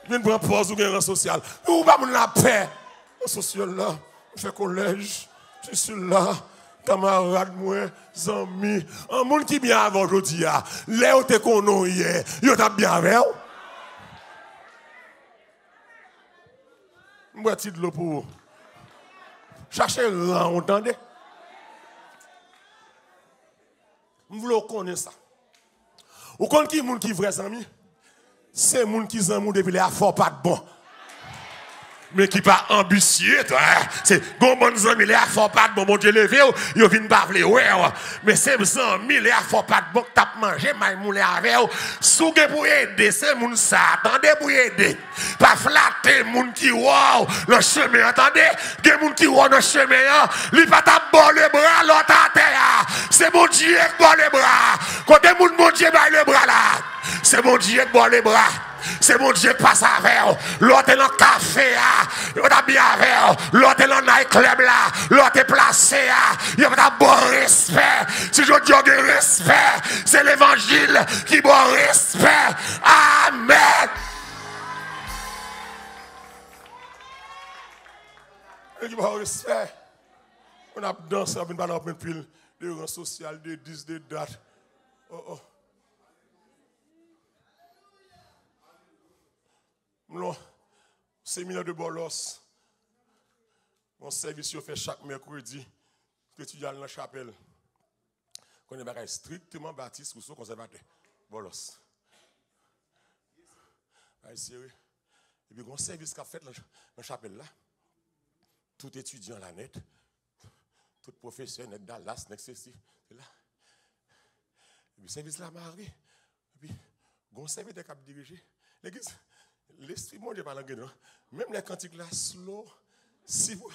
Je ne prends pas au rang social. Où va la paix? Au social là, je fais collège, je suis là. Camarade, moi, amis, un monde qui bien avant aujourd'hui, là où t'es qu'on hier, yo t'a bien avec. Moi, petit de l'eau pour chercher rang, on entendait. Vous voulez connaître ça. Vous connaissez qui est monde qui vrai amis? C'est monde qui sont depuis les affaires pas de bon. Mais qui pas ambitieux, c'est bon bon amis les affaires pas de bon, mon Dieu levé, yo vinn pas vle ouais. Mais c'est amis les affaires pas de bon que t'a manger maï moulé avec souge pour aider, c'est moun ça, attendez pour aider. Pas flatter moun qui wow, le chemin, attendez, gen moun qui wow dans chemin, li pas t'a bon le bras l'autre à terre. C'est mon Dieu qui bon le bras. Côté moun mon Dieu baille le bras là. C'est mon Dieu qui bon le bras. C'est mon Dieu qui passe avec l'autre est dans le café, l'autre est bien avec l'autre est dans le nightclub là, l'autre est placé, il y a un bon respect. Si je dis du respect, c'est l'évangile qui bon respect. Amen. Et qui bon respect. On a dansé, on a fait pile de rang social, de 10, de dates. Oh. Non, séminaire de Bolos. Mon service fait chaque mercredi. Étudiant dans la chapelle. Qu'on est strictement baptiste ou conservateur. Bolos. Sérieux. Et puis, mon service qu'a fait dans la chapelle là. Tout étudiant la net. Tout professeur net Dallas, net ceci. C'est là. Et puis, service là m'a arrivé. Et puis, mon service de cap dirigé. L'église. L'esprit mon Dieu parle en même les cantiques là slow si vous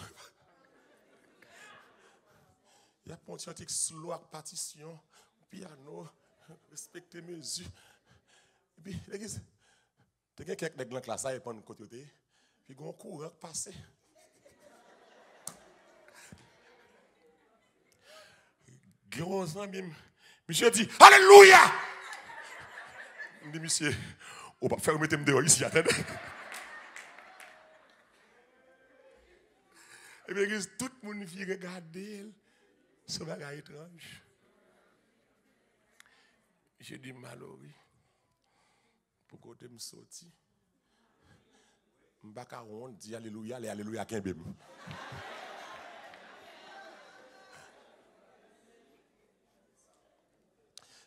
il y a un cantique slow avec partition piano respecter mesures et puis l'église tu as quelqu'un dans la classe ça et prendre côté puis un courant passer gros ami monsieur dit alléluia dit monsieur on va faire mettre dehors ici, attendez. Et bien, tout le monde vient regarder ce bagage étrange. J'ai dit malheureux. Pour côté me sorti. Je ne vais pas dire alléluia, les alléluia qui est bien.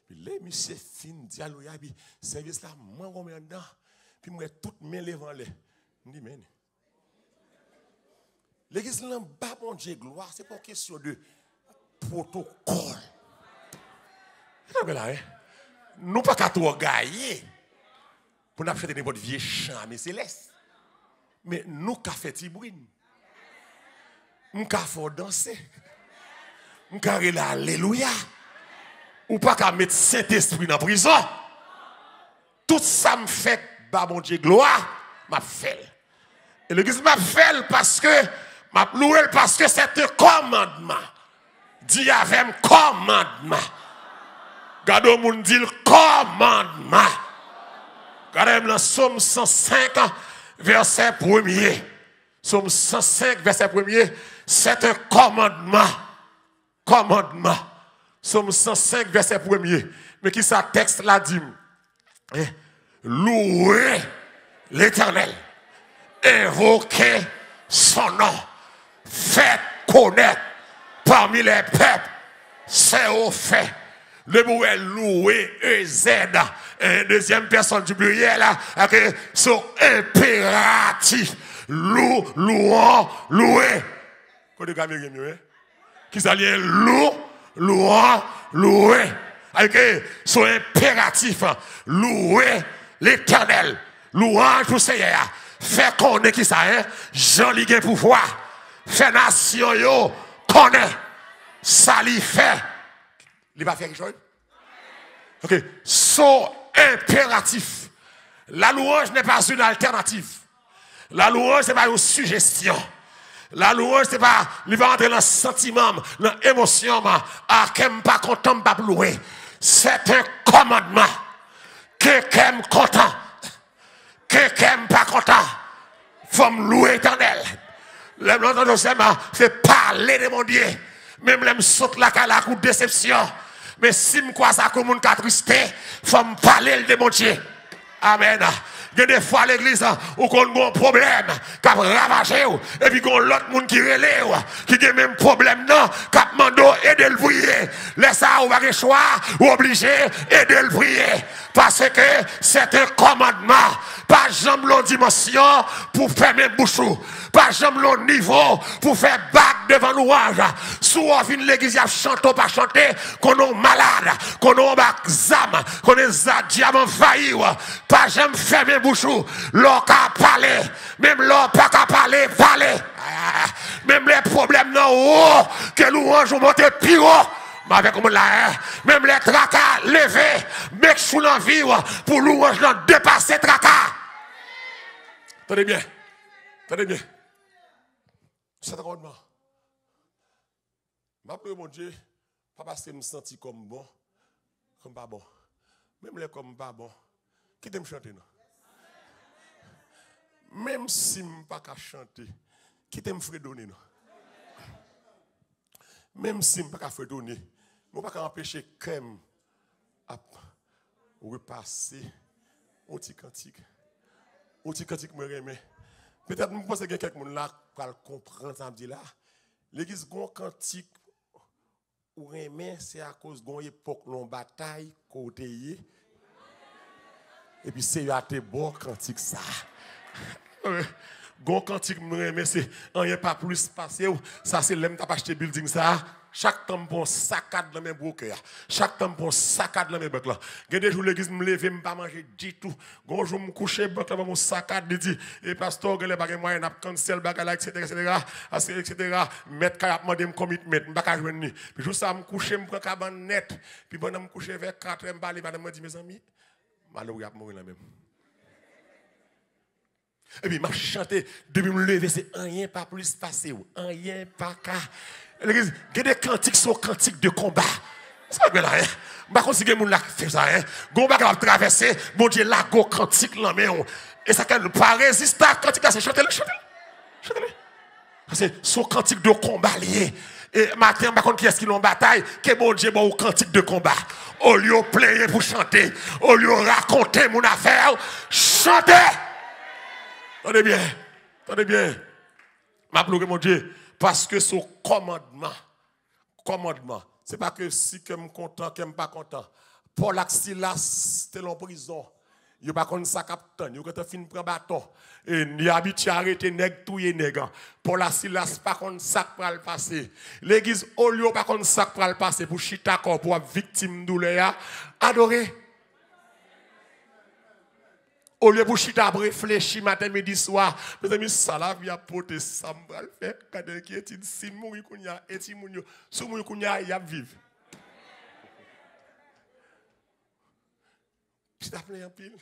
Puis les monsieur fin dit alléluia, puis service là, moi on met dedans, puis moi toutes mes lèvres en l'air. Je dis mais l'église là bas mon Dieu gloire, c'est pas question de protocole. Nous pas qu'à tout gagner pour nous faire n'importe vieux chant mais céleste. Mais nous qu'a fait tibrine. Nous qu'a fait danser. Nous qu'a relé alléluia. Ou pas qu'à mettre Saint-Esprit dans la prison. Tout ça me fait, bah mon Dieu, gloire, m'a fait. Et l'église m'a fait parce que, m'a loué parce que c'est un commandement. Dis avec un commandement. Gardez mon dit le commandement. Gardez le Somme 105, verset 1er. Somme 105, verset 1er, c'est un commandement. Commandement. Somme 105, verset 1er. Mais qui ça texte là dit? Louez l'Éternel. Invoquez son nom. Faites connaître parmi les peuples ses hauts faits. Le mot est loué, EZ. Deuxième personne du pluriel, avec son impératif. Louant, loué. Qui s'allie louant, loué. Avec son impératif. Loué l'Éternel. Louange pour Seigneur. Fait connaît qui ça, hein? Jean li gen pouvoir. Fait nation yo, connaît. Ça li fait. Il va faire quelque chose? Ok. So impératif. La louange n'est pas une alternative. La louange, ce n'est pas une suggestion. La louange, c'est pas, il va entrer dans le sentiment, dans l'émotion, à qui n'est pas content, pas louer. C'est un commandement. Quelqu'un est content. Quelqu'un n'est pas content. Il faut me louer éternel. L'entendre c'est parler de mon Dieu. Même les saute la coup de déception. Mais si je crois ça comme un cas triste, il faut me parler de mon Dieu. Amen. Il y a des fois à l'église où on a un problème qui a ravagé et puis qu'on l'autre monde qui relève qui a le même problème non qui a demandé aider le prier. Laisse ça ou pas le choix ou obligé aider le prier parce que c'est un commandement. Pas jamais l'autre dimension pour faire même bouchou. Pas jamais l'autre niveau pour faire bac devant louange. Si on vient l'église, il y a chanter ou pas chanter, qu'on est malade, qu'on est zam, qu'on est diamant failli. Pas jamais faire même bouchou. L'on qu'à parler, même l'on pas qu'à parler, parler. Même les problèmes non haut, que louange ou monter plus haut. Mais avec comme là, même les tracas levés, mec sous l'envie pour louange dépasser tracas. Tenez bien. Tenez bien. C'est un commandement. Ma prière, mon Dieu, pas parce que je me sens comme bon, comme pas bon. Même les comme pas bon. Qui t'aime chanter, non? Même si je ne peux pas chanter, qui t'aime fredonner, non? Même si je ne peux pas fredonner, je ne peux pas empêcher crème à repasser au petit cantique. Au petit cantique, me remet. Peut-être que je pense qu'il y a quelqu'un là qui va comprendre ça là. L'église gon cantique ou remet, c'est à cause d'une époque de bataille côté. Et puis c'est à tes beaux cantique ça. Gon cantique me remet, c'est rien pas plus passé. Ça c'est l'aime t'as acheté building ça. Chaque temps bon saccade dans mes broqueurs. Chaque temps bon saccade dans mes becs là. Il y a des jours l'église me lever, me pas manger du tout. Gon jour me coucher becs là mon saccade dit et pasteur que les bagages moyen n'a cancel bagages etc. Mettre kay a demandé me commitment, me pas joindre ni. Puis jour ça me coucher me prend cabane net. Puis bon me coucher vers 4h me parler me dit mes amis, malheureux a mourir là même. Et puis m'a chanté depuis me lever c'est rien pas plus passé rien pas cas. L'église, il y a des cantiques sont cantiques de combat. Ça veut dire là, hein? Pas conseiller moun la faire ça, hein? Gon ba va traverser, mon Dieu la go cantique là mais et ça ne pas résister à cantique là, c'est chanter. C'est son cantique de combat lié. Et matin par contre qui est-ce qui l'ont bataille, que mon Dieu bon cantique de combat. Au lieu de plaider pour chanter, au lieu de raconter mon affaire, chanter. Tenez bien. M'a plouré mon Dieu. Parce que ce commandement, c'est pas que si je suis content, que je ne suis pas content. Paul et Silas, c'était en prison. Ils n'ont pas connu ça capitaine, ils ont fini prendre bâton. Et ils ont habitué à arrêter nèg tout et nèg. Paul et Silas pas connu ça pour le passer. L'église au lieu pas connu ça pour le passer pour chita corps pour victime douleur adorer. Au lieu pour chita réfléchir matin midi soir, mes amis ça la vie a porter ça me le faire quand qui est si mourir kounya et si mounio sou mourir kounya y a vivre. Chita plein en pile.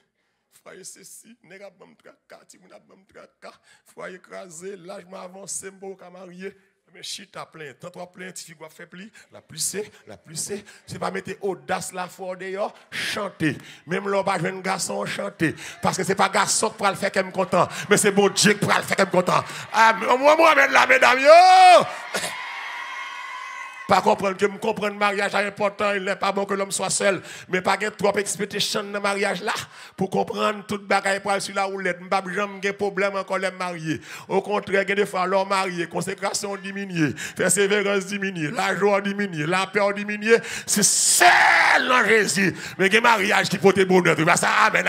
Foyer ceci, nèg a bam traka, ti moun a bam traka, foyer écrasé, l'âge m'a avancé, m'bo ka marié. Mais chita plein, tant toi plein, ti figure fait pli, la plus c'est pas mettre audace la fort dehors, chanter. Même l'on pas jeune garçon chanter parce que c'est pas garçon qui va le faire comme content, mais c'est bon Dieu qui va le faire comme content. Ah, moi mettre la mesdames yo. Pas comprendre que me comprendre mariage est important, il n'est pas bon que l'homme soit seul, mais pas qu'il y ait trop expectation dans le mariage là pour comprendre toute bagaille pour sur la roulette, m'pas jamais de problème encore les mariés. Au contraire, des fois leur marié, consécration diminuée, persévérance diminuée, la joie diminuée, la peur diminuée, c'est seul en Jésus. Mais des mariage qui porte bonheur, tu vois ça amen.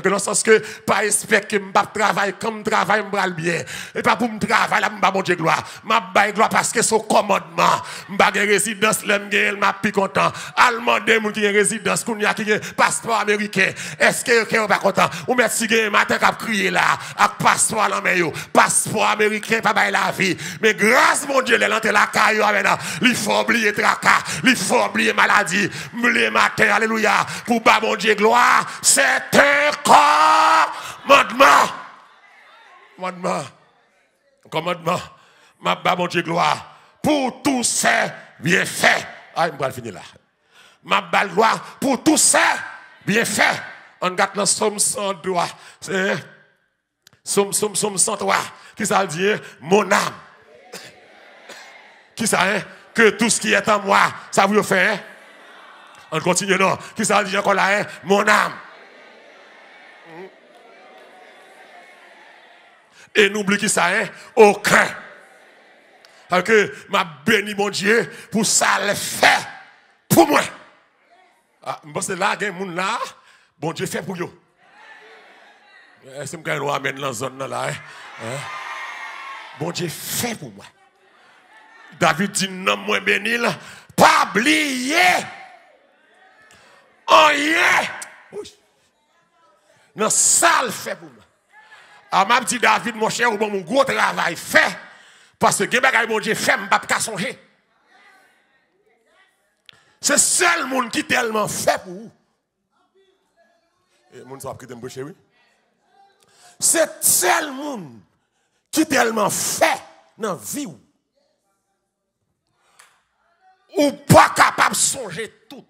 Dans le sens que pas espère que m'pas travail comme travail m'bral bien. Et pas pour me travailler là m'pas mon Dieu gloire. M'a bail gloire parce que son commandement pas de résidence, je m'a plus content. Allemand, des gens qui ont résidence, qui ont passeport américain. Est-ce que vous pas content? Ou met si un matin qui a crié là, avec passeport à la main, passeport américain, pas bail la vie. Mais grâce, mon Dieu, l'entrée la caillou, il faut oublier tracas, il faut oublier maladie. Le matin, alléluia, pour bas mon Dieu, gloire, c'est un commandement. Commandement. Ma bas mon Dieu, gloire. Pour tous ces bienfaits. Ah, je vais finir là. Ma bas gloire pour tous ces bienfaits. On regarde dans Somme 103. C'est Somme 103. Qui ça dit? Mon âme. Qui ça, hein? Que tout ce qui est en moi, ça vous fait, hein? On continue, non? Qui ça dit encore là, hein? Mon âme. Et n'oublie qui ça, hein? Aucun. Parce que m'a béni mon Dieu pour ça le fait pour moi. Ah, c'est là, il y a des gens là, bon Dieu fait pour eux. Est-ce que je amène dans la zone là? Hein? Bon Dieu fait pour moi. David dit non, moi béni, pas oublier. Oh yeah! Non, ça le fait pour moi. Alors, m'a dit David, mon cher, mon gros travail fait. Parce que Gebagay mon Dieu fait, je ne peux pas songer. C'est le seul monde qui tellement fait pour vous. Et le monde va quitter me oui. C'est le seul monde qui tellement fait dans la vie. Ou pas capable de songer tout.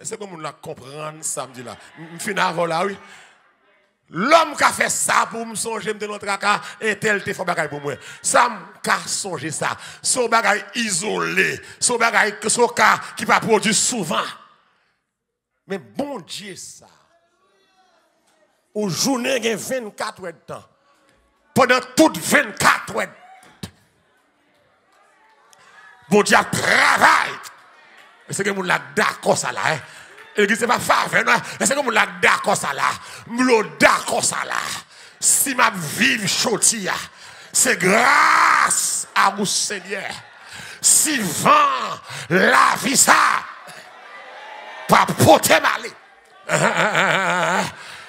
C'est comme on la comprendre samedi là. Je finis avant là, oui. L'homme qui a fait ça pour me songer de notre cas, et tel te fait bagay pour moi. Ça m'a songer ça. Son bagay isolé. Son bagay qui va produire souvent. Mais bon Dieu, ça. Au journée, il y a 24 heures de temps. Pendant toutes 24 heures. Bon Dieu travaille. Mais c'est que nous l'avons d'accord ça là. L'église c'est pas faveur, non? C'est comme la d'accord ça là. M'lo d'accord ça là. Si ma vie chotia, c'est grâce à vous Seigneur. Si vent la vie ça, pas porter mal.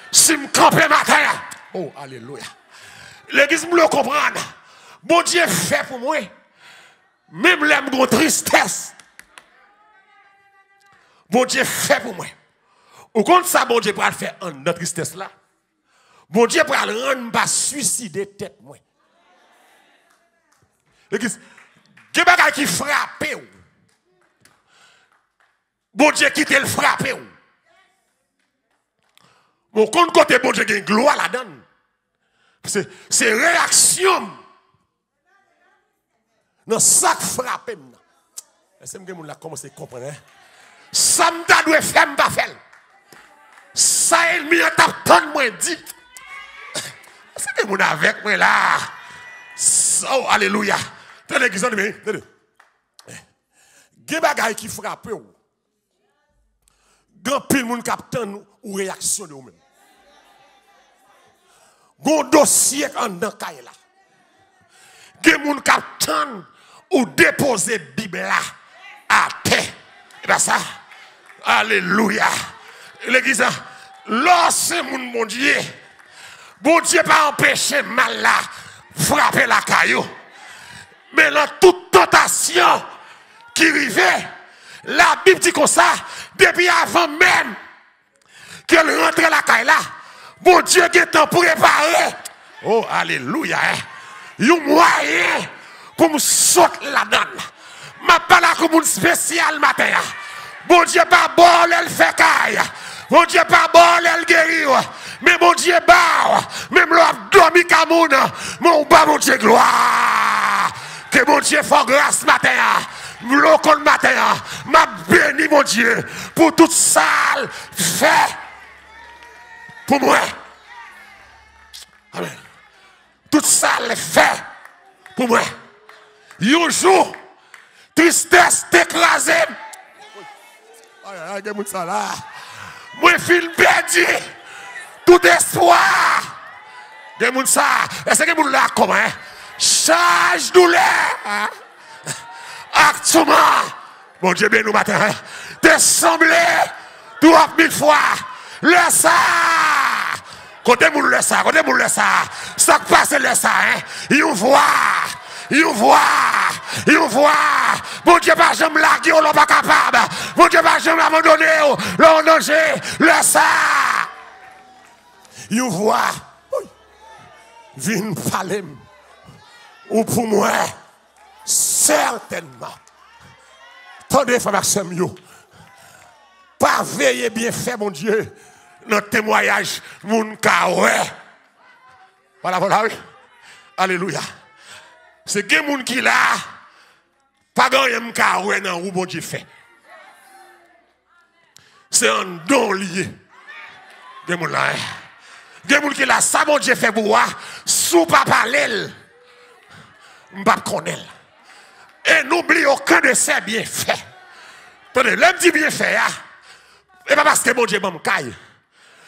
Si me camper matin. Oh alléluia. L'église me le comprendre. Bon Dieu fait pour moi. Même l'aime gon tristesse. Bon Dieu fait pour moi. Au compte ça, bon Dieu pour le faire en notre tristesse là. Bon Dieu pour le rendre pas suicider tête moi. L'église, quel bagage qui frappe ou. Bon Dieu qui te le frappe ou. Bon compte côté bon Dieu qui gloire là-dedans. C'est réaction. Dans ça frappe maintenant. Est-ce que vous avez commencé à comprendre? Ça me doit faire, me pas faire. Ça ennemi a tapé moi dit. C'est que vous avec moi là. Oh alléluia. Tenez qui sont de mes. Des bagailles qui frappent ou. Grand pile moun captain ou réaction de vous même. Gon dossier en dans caille là. Des moun captain ou déposer Bible là à terre. Et bien ça. Alléluia. L'église, lorsque mon Dieu, bon Dieu pas empêcher mal là, frapper la caillou. Mais dans toute tentation qui arrivait, la Bible dit comme ça, depuis avant même qu'elle rentre la caille là, bon Dieu qui est temps pour préparer. Oh, alléluia. Un moyen pour me sortir là-dedans. Ma parole comme un spécial matin. Bon Dieu pas bon, elle fait caille. Bon Dieu pas bon, elle guérit. Mais bon Dieu bah, même l'abdomen camoun. Mon bas, mon Dieu gloire. Que mon Dieu fasse grâce matin. L'ocon matin. M'a béni mon Dieu. Pour toute salle fait. Pour moi. Amen. Toute salle fait. Pour moi. Un jour. Tristesse t'écraser. Aïe, aïe, ça là. Moi, film perdu. Tout espoir. Est-ce que vous l'avez comment? Charge douleur. Actuellement, mon Dieu, bien nous matin, hein? T'es semblé 3000 fois. Le ça. Côté moun le ça, côté moun le ça. Ça passe le ça, hein? Il voit. Il voit. Il voit. Mon Dieu, pas jamais larguer, on n'est pas capable. Mon Dieu, pas jamais abandonner, on est danger. Le ça. Il voit. Viens parler. Ou pour moi, certainement. Tendez, frère Maxime, pas veiller bien fait, mon Dieu, notre témoignage, mon kaoué. Voilà, voilà, oui. Alléluia. C'est que moun qui là, pas grand kaoué dans où bon Dieu fait. C'est un don lié. Des moun là, des moun qui là, ça bon Dieu fait pour moi, sous pas parler, m'pas connaître. Et n'oublie aucun de ses bienfaits. Attendez, l'homme dit bienfait, et pas parce que mon Dieu m'a caille.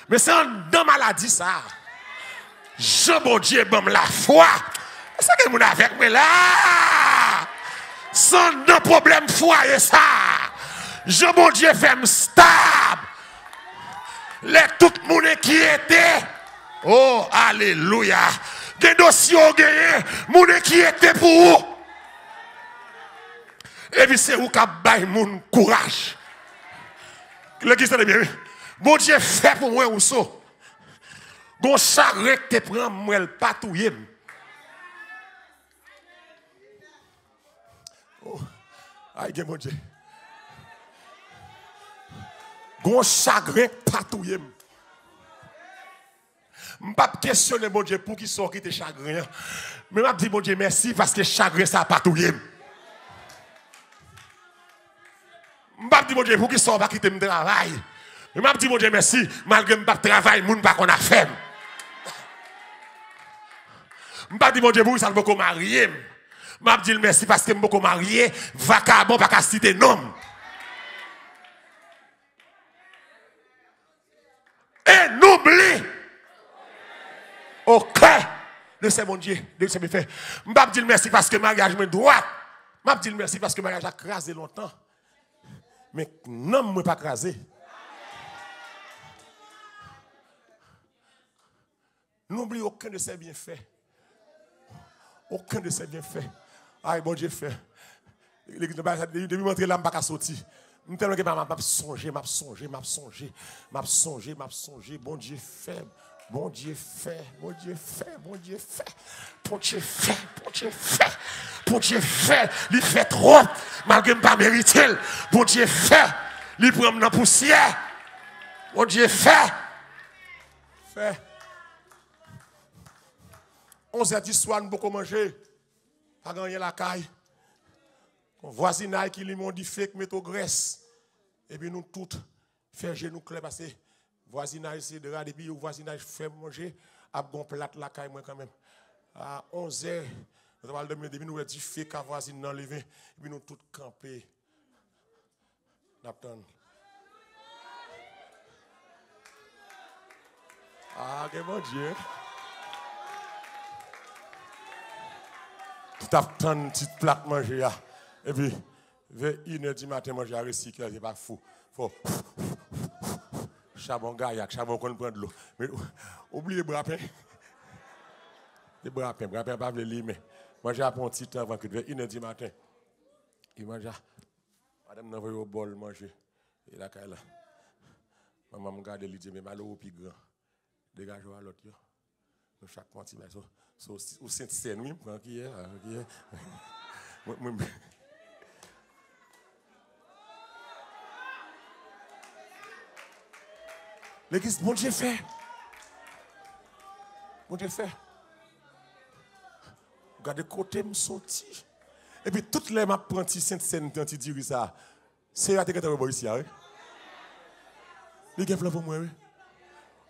Mais c'est dans maladie ça. Jean bon Dieu m'a la foi. C'est que mon avec moi là. Sans dans problème foi et ça. Jean bon Dieu fait me stable. Les tout le monde qui était. Oh, alléluia. Des dossiers ont gagné. Monde qui était pour vous. Et puis c'est où qu'a bail mon courage. Le qui c'est bien. Bon Dieu fait pour moi ou ça. Bon chagrin que te prend moi le patouiller. Oh, aïe mon Dieu. Bon chagrin patouiller. Je ne vais pas questionner mon Dieu pour qu'il soit qui te chagrin. Mais je dis mon Dieu merci parce que chagrin ça patouiller. Je ne vais pas dire mon Dieu pour qu'il soit pas quitter mon travail. Je ne vais pas dire mon Dieu merci malgré que je ne travaille, je ne pas qu'on a fait. Je ne vais pas dire mon Dieu pour ça ne pas marier. Je vais dire merci parce que je ne pas marier, vacabon pas citer nom. Et n'oublie aucun de ces mon Dieu, de ces méfaits. Je ne vais pas dire merci parce que mariage me droit. Je vais dire merci parce que mariage a crasé longtemps. Mais non, je ne vais pas craser. N'oublie aucun de ces bienfaits. Aucun de ces bienfaits. Aïe, bon Dieu fait. Depuis que je suis là, je ne peux pas sortir. Je ne peux pas songer, bon Dieu fait. Bon Dieu fait, bon Dieu fait, bon Dieu fait, bon Dieu fait, bon Dieu fait, bon Dieu fait, il fait trop, malgré ne pas mériter, bon Dieu fait, il prend dans la poussière, bon Dieu fait. 11h du soir, nous beaucoup manger, pas gagner la caille, voisinage qui lui m'ont dit fait que mettre graisse, et puis nous toutes faire genoux clair parce que voisinage c'est de rade, et puis le voisinage fait manger, à bon plat la caille moi quand même. À 11h, nous avons demandé, nous avons dit fait qu'à voisine dans levé, et puis nous toutes camper. Ah, que bon Dieu. Tout attend une petite plate manger. Et puis, vers 1h du matin, manger à recycler, c'est pas fou. Faut. Charbon gaillac, charbon qu'on prend de l'eau. Mais oubliez le brapin. Le brapin, pas le lit, mais manger à un petit temps avant que vers 1h du matin. Il mange. Madame n'a pas eu au bol manger. Et là, là. Maman me garde l'idée, mais malheureux plus grand. Dégagez-vous à l'autre. Nous chaque partie, mais au Saint-Seine, oui, qui est. L'église, bon Dieu fait. Bon Dieu fait. Regardez côté me sorti. Et puis toutes les apprentis Saint-Seine quand tu dis ça, c'est à te que ici, oui. Les gars pour moi, oui.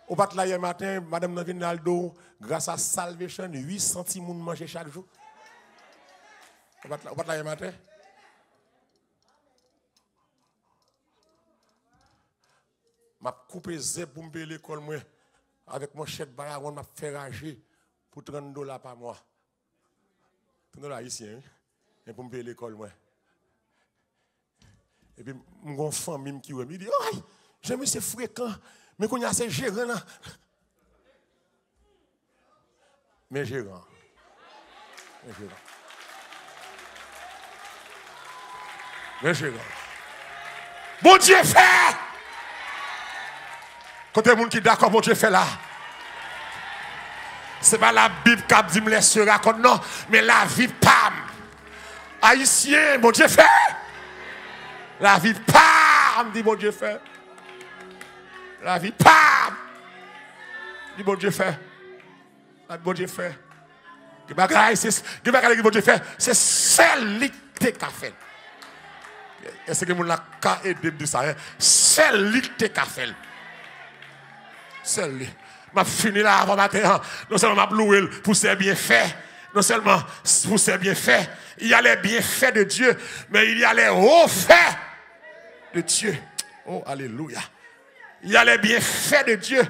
Au bat là hier matin, madame Navinaldo, grâce à Salvation, 800 personnes manger chaque jour. Au bat là hier matin. Je coupé zèbre pour me payer l'école avec mon chèque bail, on m'a fait rager pour $30 par mois. $30 ici, hein? Et pour me payer l'école, moi. Et puis, mon famille qui me dit, oh, j'aime c'est fréquent, mais qu'on y a ces gérants là. Mais gérant. Mais gérant. Bon Dieu fait! Quand il y a des gens qui sont d'accord, bon Dieu fait là. Ce n'est pas la Bible qui dit me laisse raconter, non, mais la vie pam. Haïtien, bon Dieu fait. La vie pam, dit bon Dieu fait. La vie pam, dit bon Dieu fait. La bon Dieu fait. Que bagaille, c'est que bon Dieu fait, c'est celle qui t'a fait. Est-ce que mon la ka aidé de ça? Celle qui t'a fait. Celle m'a fini là avant matin. Non seulement m'a loué pour ses bienfaits, non seulement pour ses bienfaits, il y a les bienfaits de Dieu, mais il y a les hauts faits de Dieu. Oh, alléluia. Il y a les bienfaits de Dieu,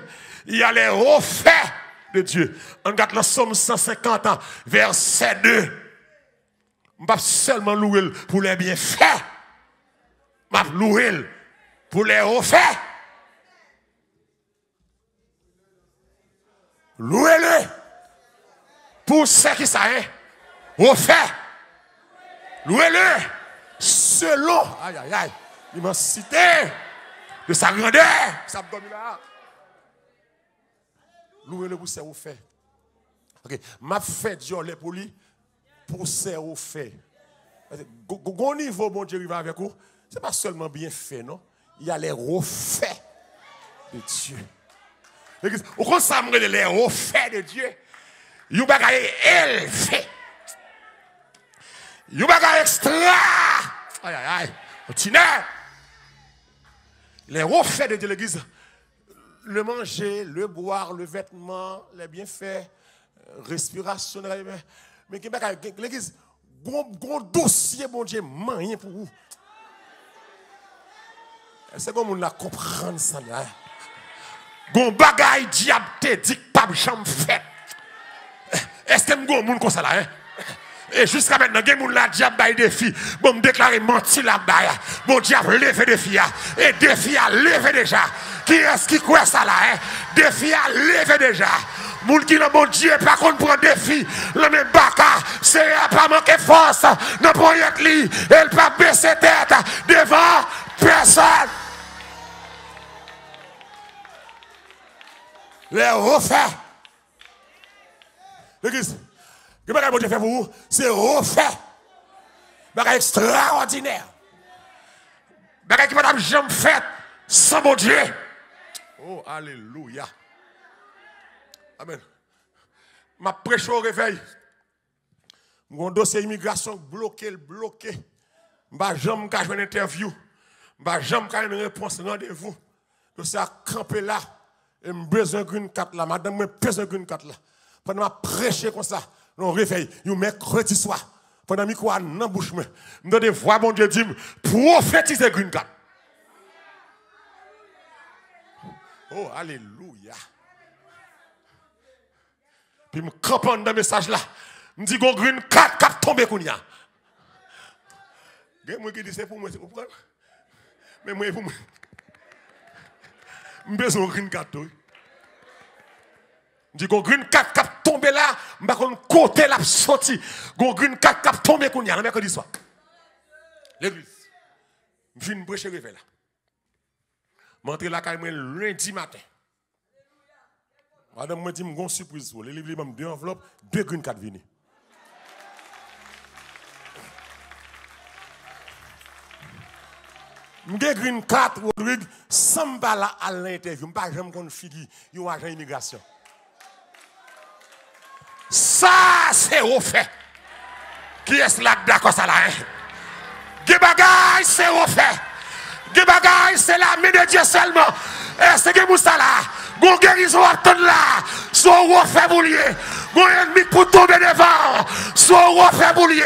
il y a les hauts faits de Dieu. On regarde le Somme 150 ans, verset 2. Je ne vais pas seulement louer pour les bienfaits, je vais louer pour les hauts faits. Louez-le pour ce qui ça est au fait. Louez-le selon l'immensité de sa grandeur. Ça me donne là. Louez-le pour ce au fait. Ok, m'a fait Dieu pour lui pour ce au fait. Au niveau bon Dieu va avec vous, c'est pas seulement bien fait non, il y a les refaits de Dieu. Au contraire, les hauts faits de Dieu, il y a des élevés. Il y a des extra. Aïe, aïe, aïe. Continue. Les hauts faits de Dieu, l'église, le manger, le boire, le vêtement, les bienfaits, respiration. Mais l'église, bon dossier, bon Dieu, rien pour vous. C'est comme on a comprendre ça là. Gon bagay diable te dit pas jamais fait. Est-ce que m'gon moun comme ça là hein? Et jusqu'à maintenant, gen moun la diable bail défi. Bon me déclarer menti la bail. Bon diable levé défi et défi a levé déjà. Qui est-ce qui croit ça là hein? Défi a levé déjà. Moun qui non bon Dieu pas qu'on prend défi. Le même baka, c'est pas manquer force. Non pour y être li, elle pas baisser tête devant personne. Les refaits. L'église, ce que bon Dieu fait pour vous, c'est refait. C'est extraordinaire. C'est qui madame jamais fait sans mon Dieu. Oh, alléluia. Amen. Ma prêche au réveil. Mon dossier immigration bloqué. Je ne jamais faire une interview. Je ne jamais faire une réponse rendez-vous. Dossier a campé là. Et je besoin de green card là. Madame, je besoin de green card là. Pendant que je prêche comme ça, on réveille. Un mercredi soir. Pendant que je suis dans la bouche, je dois voir mon Dieu dire prophétiser green card. Oh, alléluia. Puis je campe dans le message là. Je dis que green card cap tomber kounya. Moi qui dis c'est pour moi, c'est pour prendre. Mais moi pour moi. Je besoin de green card. Je dis que green card cap tomber là, je vais côté la sortie. Green card cap tomber kounya mercredi soir. L'église. Je viens prêcher réveil là. Je rentre là quand lundi matin. Madame me dit que j'ai une surprise. Les livres même deux enveloppes, deux green card venus. J'ai green card Rodrigue sans bala à l'interview. Je ne pas jamais qu'on figure un agent immigration. Ça c'est au fait. Qui est-ce là d'accord ça là? Des bagailles c'est au fait. Des bagailles c'est la main de Dieu seulement. Est-ce que vous ça là? Gon guérison attend là. Son refait boulier. Gon ennemi pour tomber devant. Son refait boulier.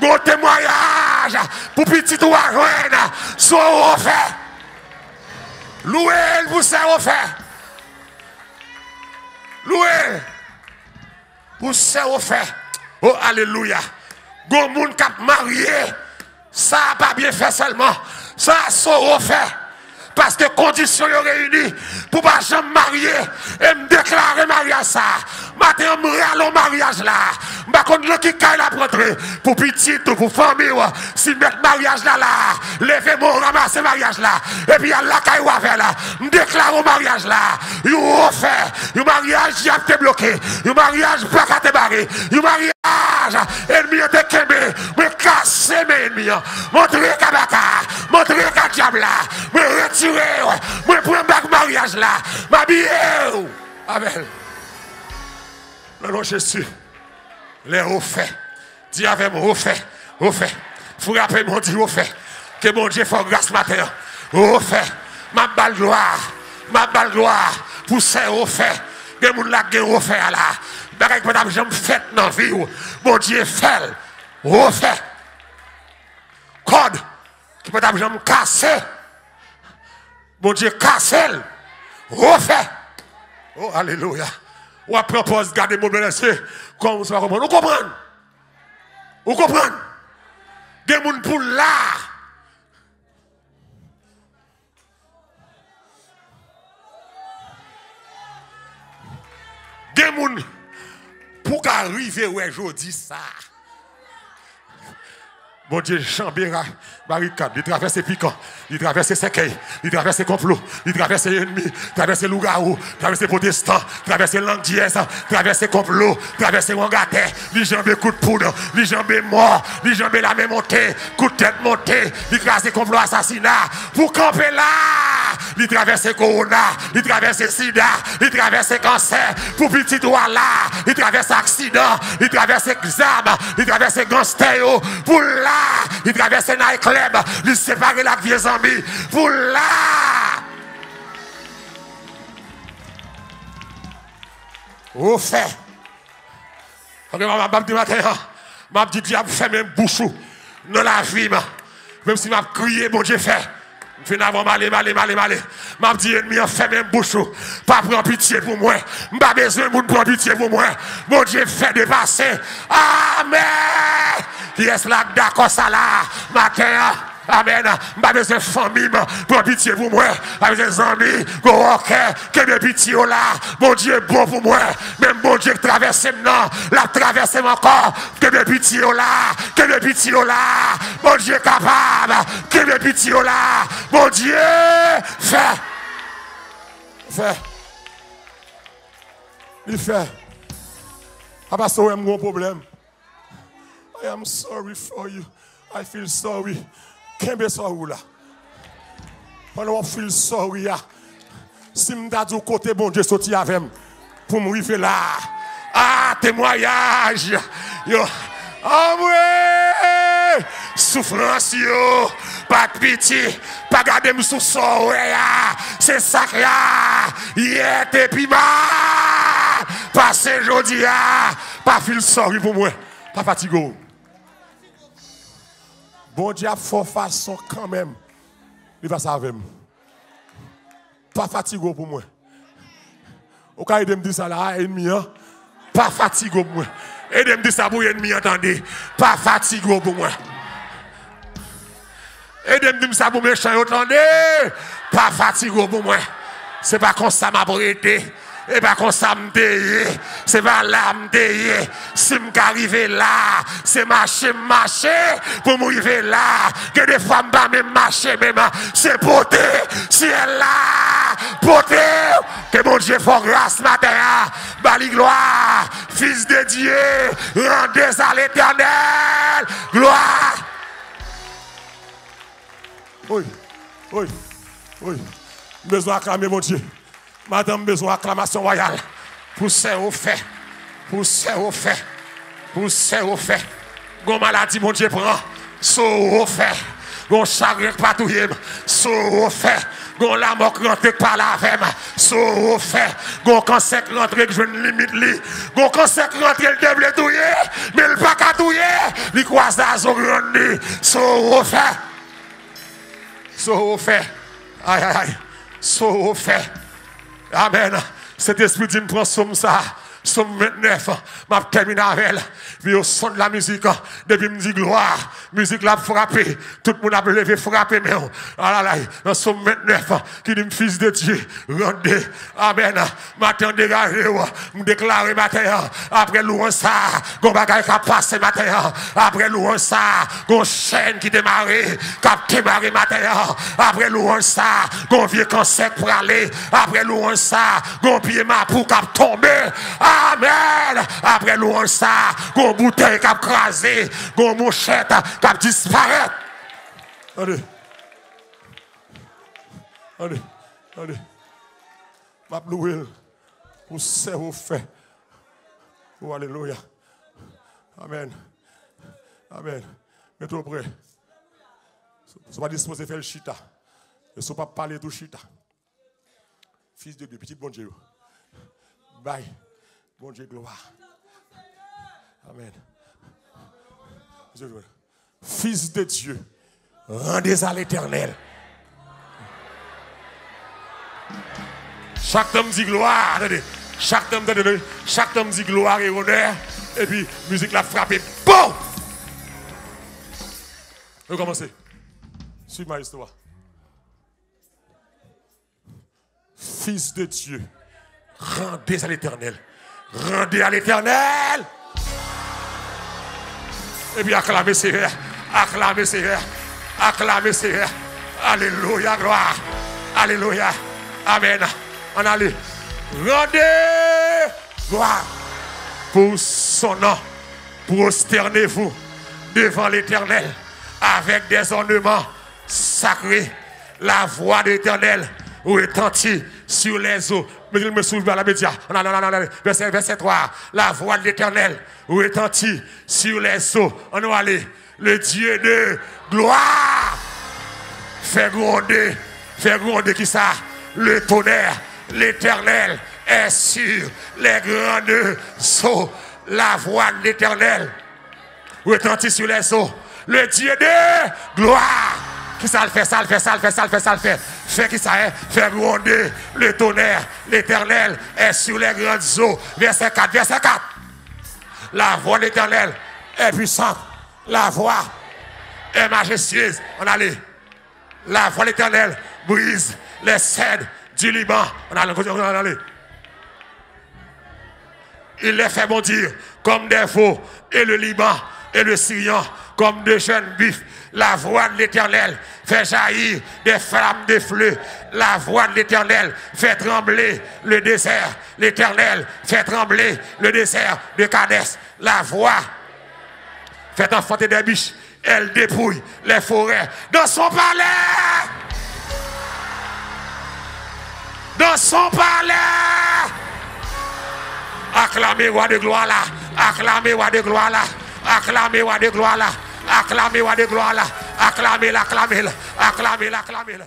Gon témoignage pour petit ou à reine. Son refait. Louez pour ça refait. Louez pour ça refait. Oh alléluia. Gon moun k'ap marié. Ça n'a pas bien fait seulement. Ça, c'est refait. Parce que conditions sont réunies pour pas jamais marier et me déclarer mariage ça. Matin, me râle au mariage là. Par contre, le qui caille la prendre pour petit ou pour famille, si mettre mariage là, levez-moi, ramasser mariage là. Et puis, il y a la caille ou à faire là. Me déclare au mariage là. You refait. You mariage, il a été bloqué. You mariage, pas qu'à te barrer. You mariage, ennemi te kembe. Me casser mes ennemis. Montrer kabaka. Montrer diable là. Me retirer. Me prendre back mariage là. M'habiller. Amen. Le nom Jésus. Les refaits. Dis avec moi, refait. Refait. Frappez mon Dieu, refait. Que mon Dieu fasse grâce matin. Refait. Ma balle gloire. Ma balle gloire. Pour ces refaits. Que mon lac refait là. Bagay que madame j'aime fait dans la vie. Mon Dieu fait. Refait. Code. Que madame j'aime casser. Mon Dieu cassé. Refait. Oh, alléluia. Ou à propos, gardez mon bien comme ça va comprendre. Vous comprenez? Vous comprenez? Des gens pour là. Des gens pour qu'arriver où aujourd'hui ça. Bon Dieu, chambéra, barricade, il traverse les piquants, il traverse les séquelles, il traverse les complots, il traverse les ennemis, il traverse les loups-garous, il traverse les protestants, il traverse les langues dièses, il traverse les complots, il traverse les wangataires, les jambes coup de poudre, les jambes morts, les jambes la main montée, coup de tête montée, il traverse les complots assassinats, pour camper là, il traverse le corona, il traverse le sida, il traverse le cancer, pour petit doigt là, il traverse l'accident, il traverse les examens, il traverse les gangsters, pour là, il traverse le nightclub, il sépare la vieux amis, pour là. Au fait, ok, maman, dit matin, m'a dit diable fait même bouche dans la vie, même si m'a crié, bon Dieu fait. Finalement, malé. M'a dit ennemi fait même bouche. Pas prendre pitié pour moi. M'a besoin de prendre pitié pour moi. Mon Dieu fait dépasser. Amen. Yes, là, d'accord, ça là. Matin. Amen. M'a besoin de famille. Prendre pitié pour moi. M'a besoin d'amis. Que de pitié là. Mon Dieu est bon pour moi. Même mon Dieu traverse maintenant. La traverse mon corps. Que de pitié là. Que de pitié là. Mon Dieu est capable. Que de pitié là. Mon Dieu fait. Il fait. Ah, parce que j'ai un gros problème. I am sorry for you. I feel sorry. Kembe sorry là. When I feel sorry, si m'da du côté bon Dieu sorti avec moi pour me arriver là. Ah, témoignage. Yo. Ah ouais. Souffrance yo. Pas de pitié. Pas garder me sous sort. C'est sacré. Yeah, t'es pis mal. Passé aujourd'hui. Pas feel sorry pour moi. Pas fatigué. Bon Dieu a fort façon quand même. Il va savoir. Pas fatigué pour moi. Au cas où il me dit ça là, ennemi, pas fatigué pour moi. Et il me dit ça pour ennemi, entendez. Pas fatigué pour moi. Et il me dit ça pour méchant, entendez. Pas fatigué pour moi. C'est pas comme ça m'a prêté. Et pas comme ça m'déye, c'est pas là m'déye. Si m'arrive là, c'est marcher pour m'arriver là. Que des fois m'pas même marcher même, c'est porter, si elle là, porter. Que mon Dieu fasse grâce matin, bali gloire, fils de Dieu, rendez à l'Éternel, gloire. Oui, besoin d'acclamer mon Dieu. Madame besoin d'acclamation royale pour ce au fait. Pour ce au fait. Pour ce au fait. Gon maladie, mon Dieu prend. So au fait. Gon chagrin patouille. So au fait. Gon la mort rentre par la vème. So au fait. Gon cancer rentre que je ne limite li. Gon cancer rentre le devle touyer. Mais le pas qu'à touyer. Li croise à son grand nez. So au fait. So au fait. Aïe. So au fait. Amen. Cet esprit dit me prend somme ça. Somme 29, m'a terminé avec elle. Puis au son de la musique, depuis me dit gloire, musique l'a frappé. Tout le monde a levé frappé, mais ah là là, dans Somme 29, qui dit fils de Dieu, rendez, amen, matin dégagé, me déclarer matin, après louange ça, gon bagay qui a passé matin, après louange ça, gon chaîne qui démarré, qui a démarré matin, après louange ça, gon vieux cancer pour aller, après louange ça, gon pied ma pour qui a tombé, amen, après louange ça, gon bouteille qui a crasé, gon mouchette qui a disparu. Allez. Allez, allez. Ma louer pour ce vous fait. Oh, alléluia. Amen. Amen. Mettez-vous prêt. Vous ne sont pas disposés à faire le chita. Ils ne sont pas parler de chita. Fils de Dieu, petit bon Dieu. Bye. Bon Dieu, gloire. Amen. Fils de Dieu, rendez à l'Éternel. Chaque homme dit gloire, attendez. Chaque homme dit gloire et honneur. Et puis, musique l'a frappé. Bon! On va commencer. Suis ma histoire. Fils de Dieu, rendez à l'Éternel. Rendez à l'Éternel. Et puis, acclamez Seigneur. Acclamez Seigneur. Acclamez Seigneur. Alléluia, gloire. Alléluia. Amen. On allait. Rendez gloire pour son nom. Prosternez-vous devant l'Éternel avec des ornements sacrés. La voix de l'Éternel retentit sur les eaux. Mais il me soulève à la média. Verset 3. La voix de l'Éternel retentit sur les eaux. On va aller. Le Dieu de gloire fait gronder qui ça? Le tonnerre, l'Éternel est sur les grandes eaux. La voix de l'Éternel retentit sur les eaux. Le Dieu de gloire. Qui ça le fait, ça le fait, ça le fait, ça le fait, ça le fait. Fait qui ça est? Fait gronder le tonnerre. L'Éternel est sur les grandes eaux. Verset 4, verset 4. La voix de l'Éternel est puissante. La voix est majestueuse. On allait. La voix de l'Éternel brise les cèdres du Liban. On allait. Il les fait bondir comme des veaux. Et le Liban et le Syrian comme de jeunes buffles. La voix de l'Éternel fait jaillir des flammes de feu. La voix de l'Éternel fait trembler le désert. L'Éternel fait trembler le désert de Kadès. La voix fait enfanter des biches. Elle dépouille les forêts dans son palais. Dans son palais. Acclamez roi de gloire là. Acclamez roi de gloire là. Acclamez roi de gloire là. Acclamez roi de gloire là. Acclamez-la, acclamez-la, acclamez-la, acclamez-la.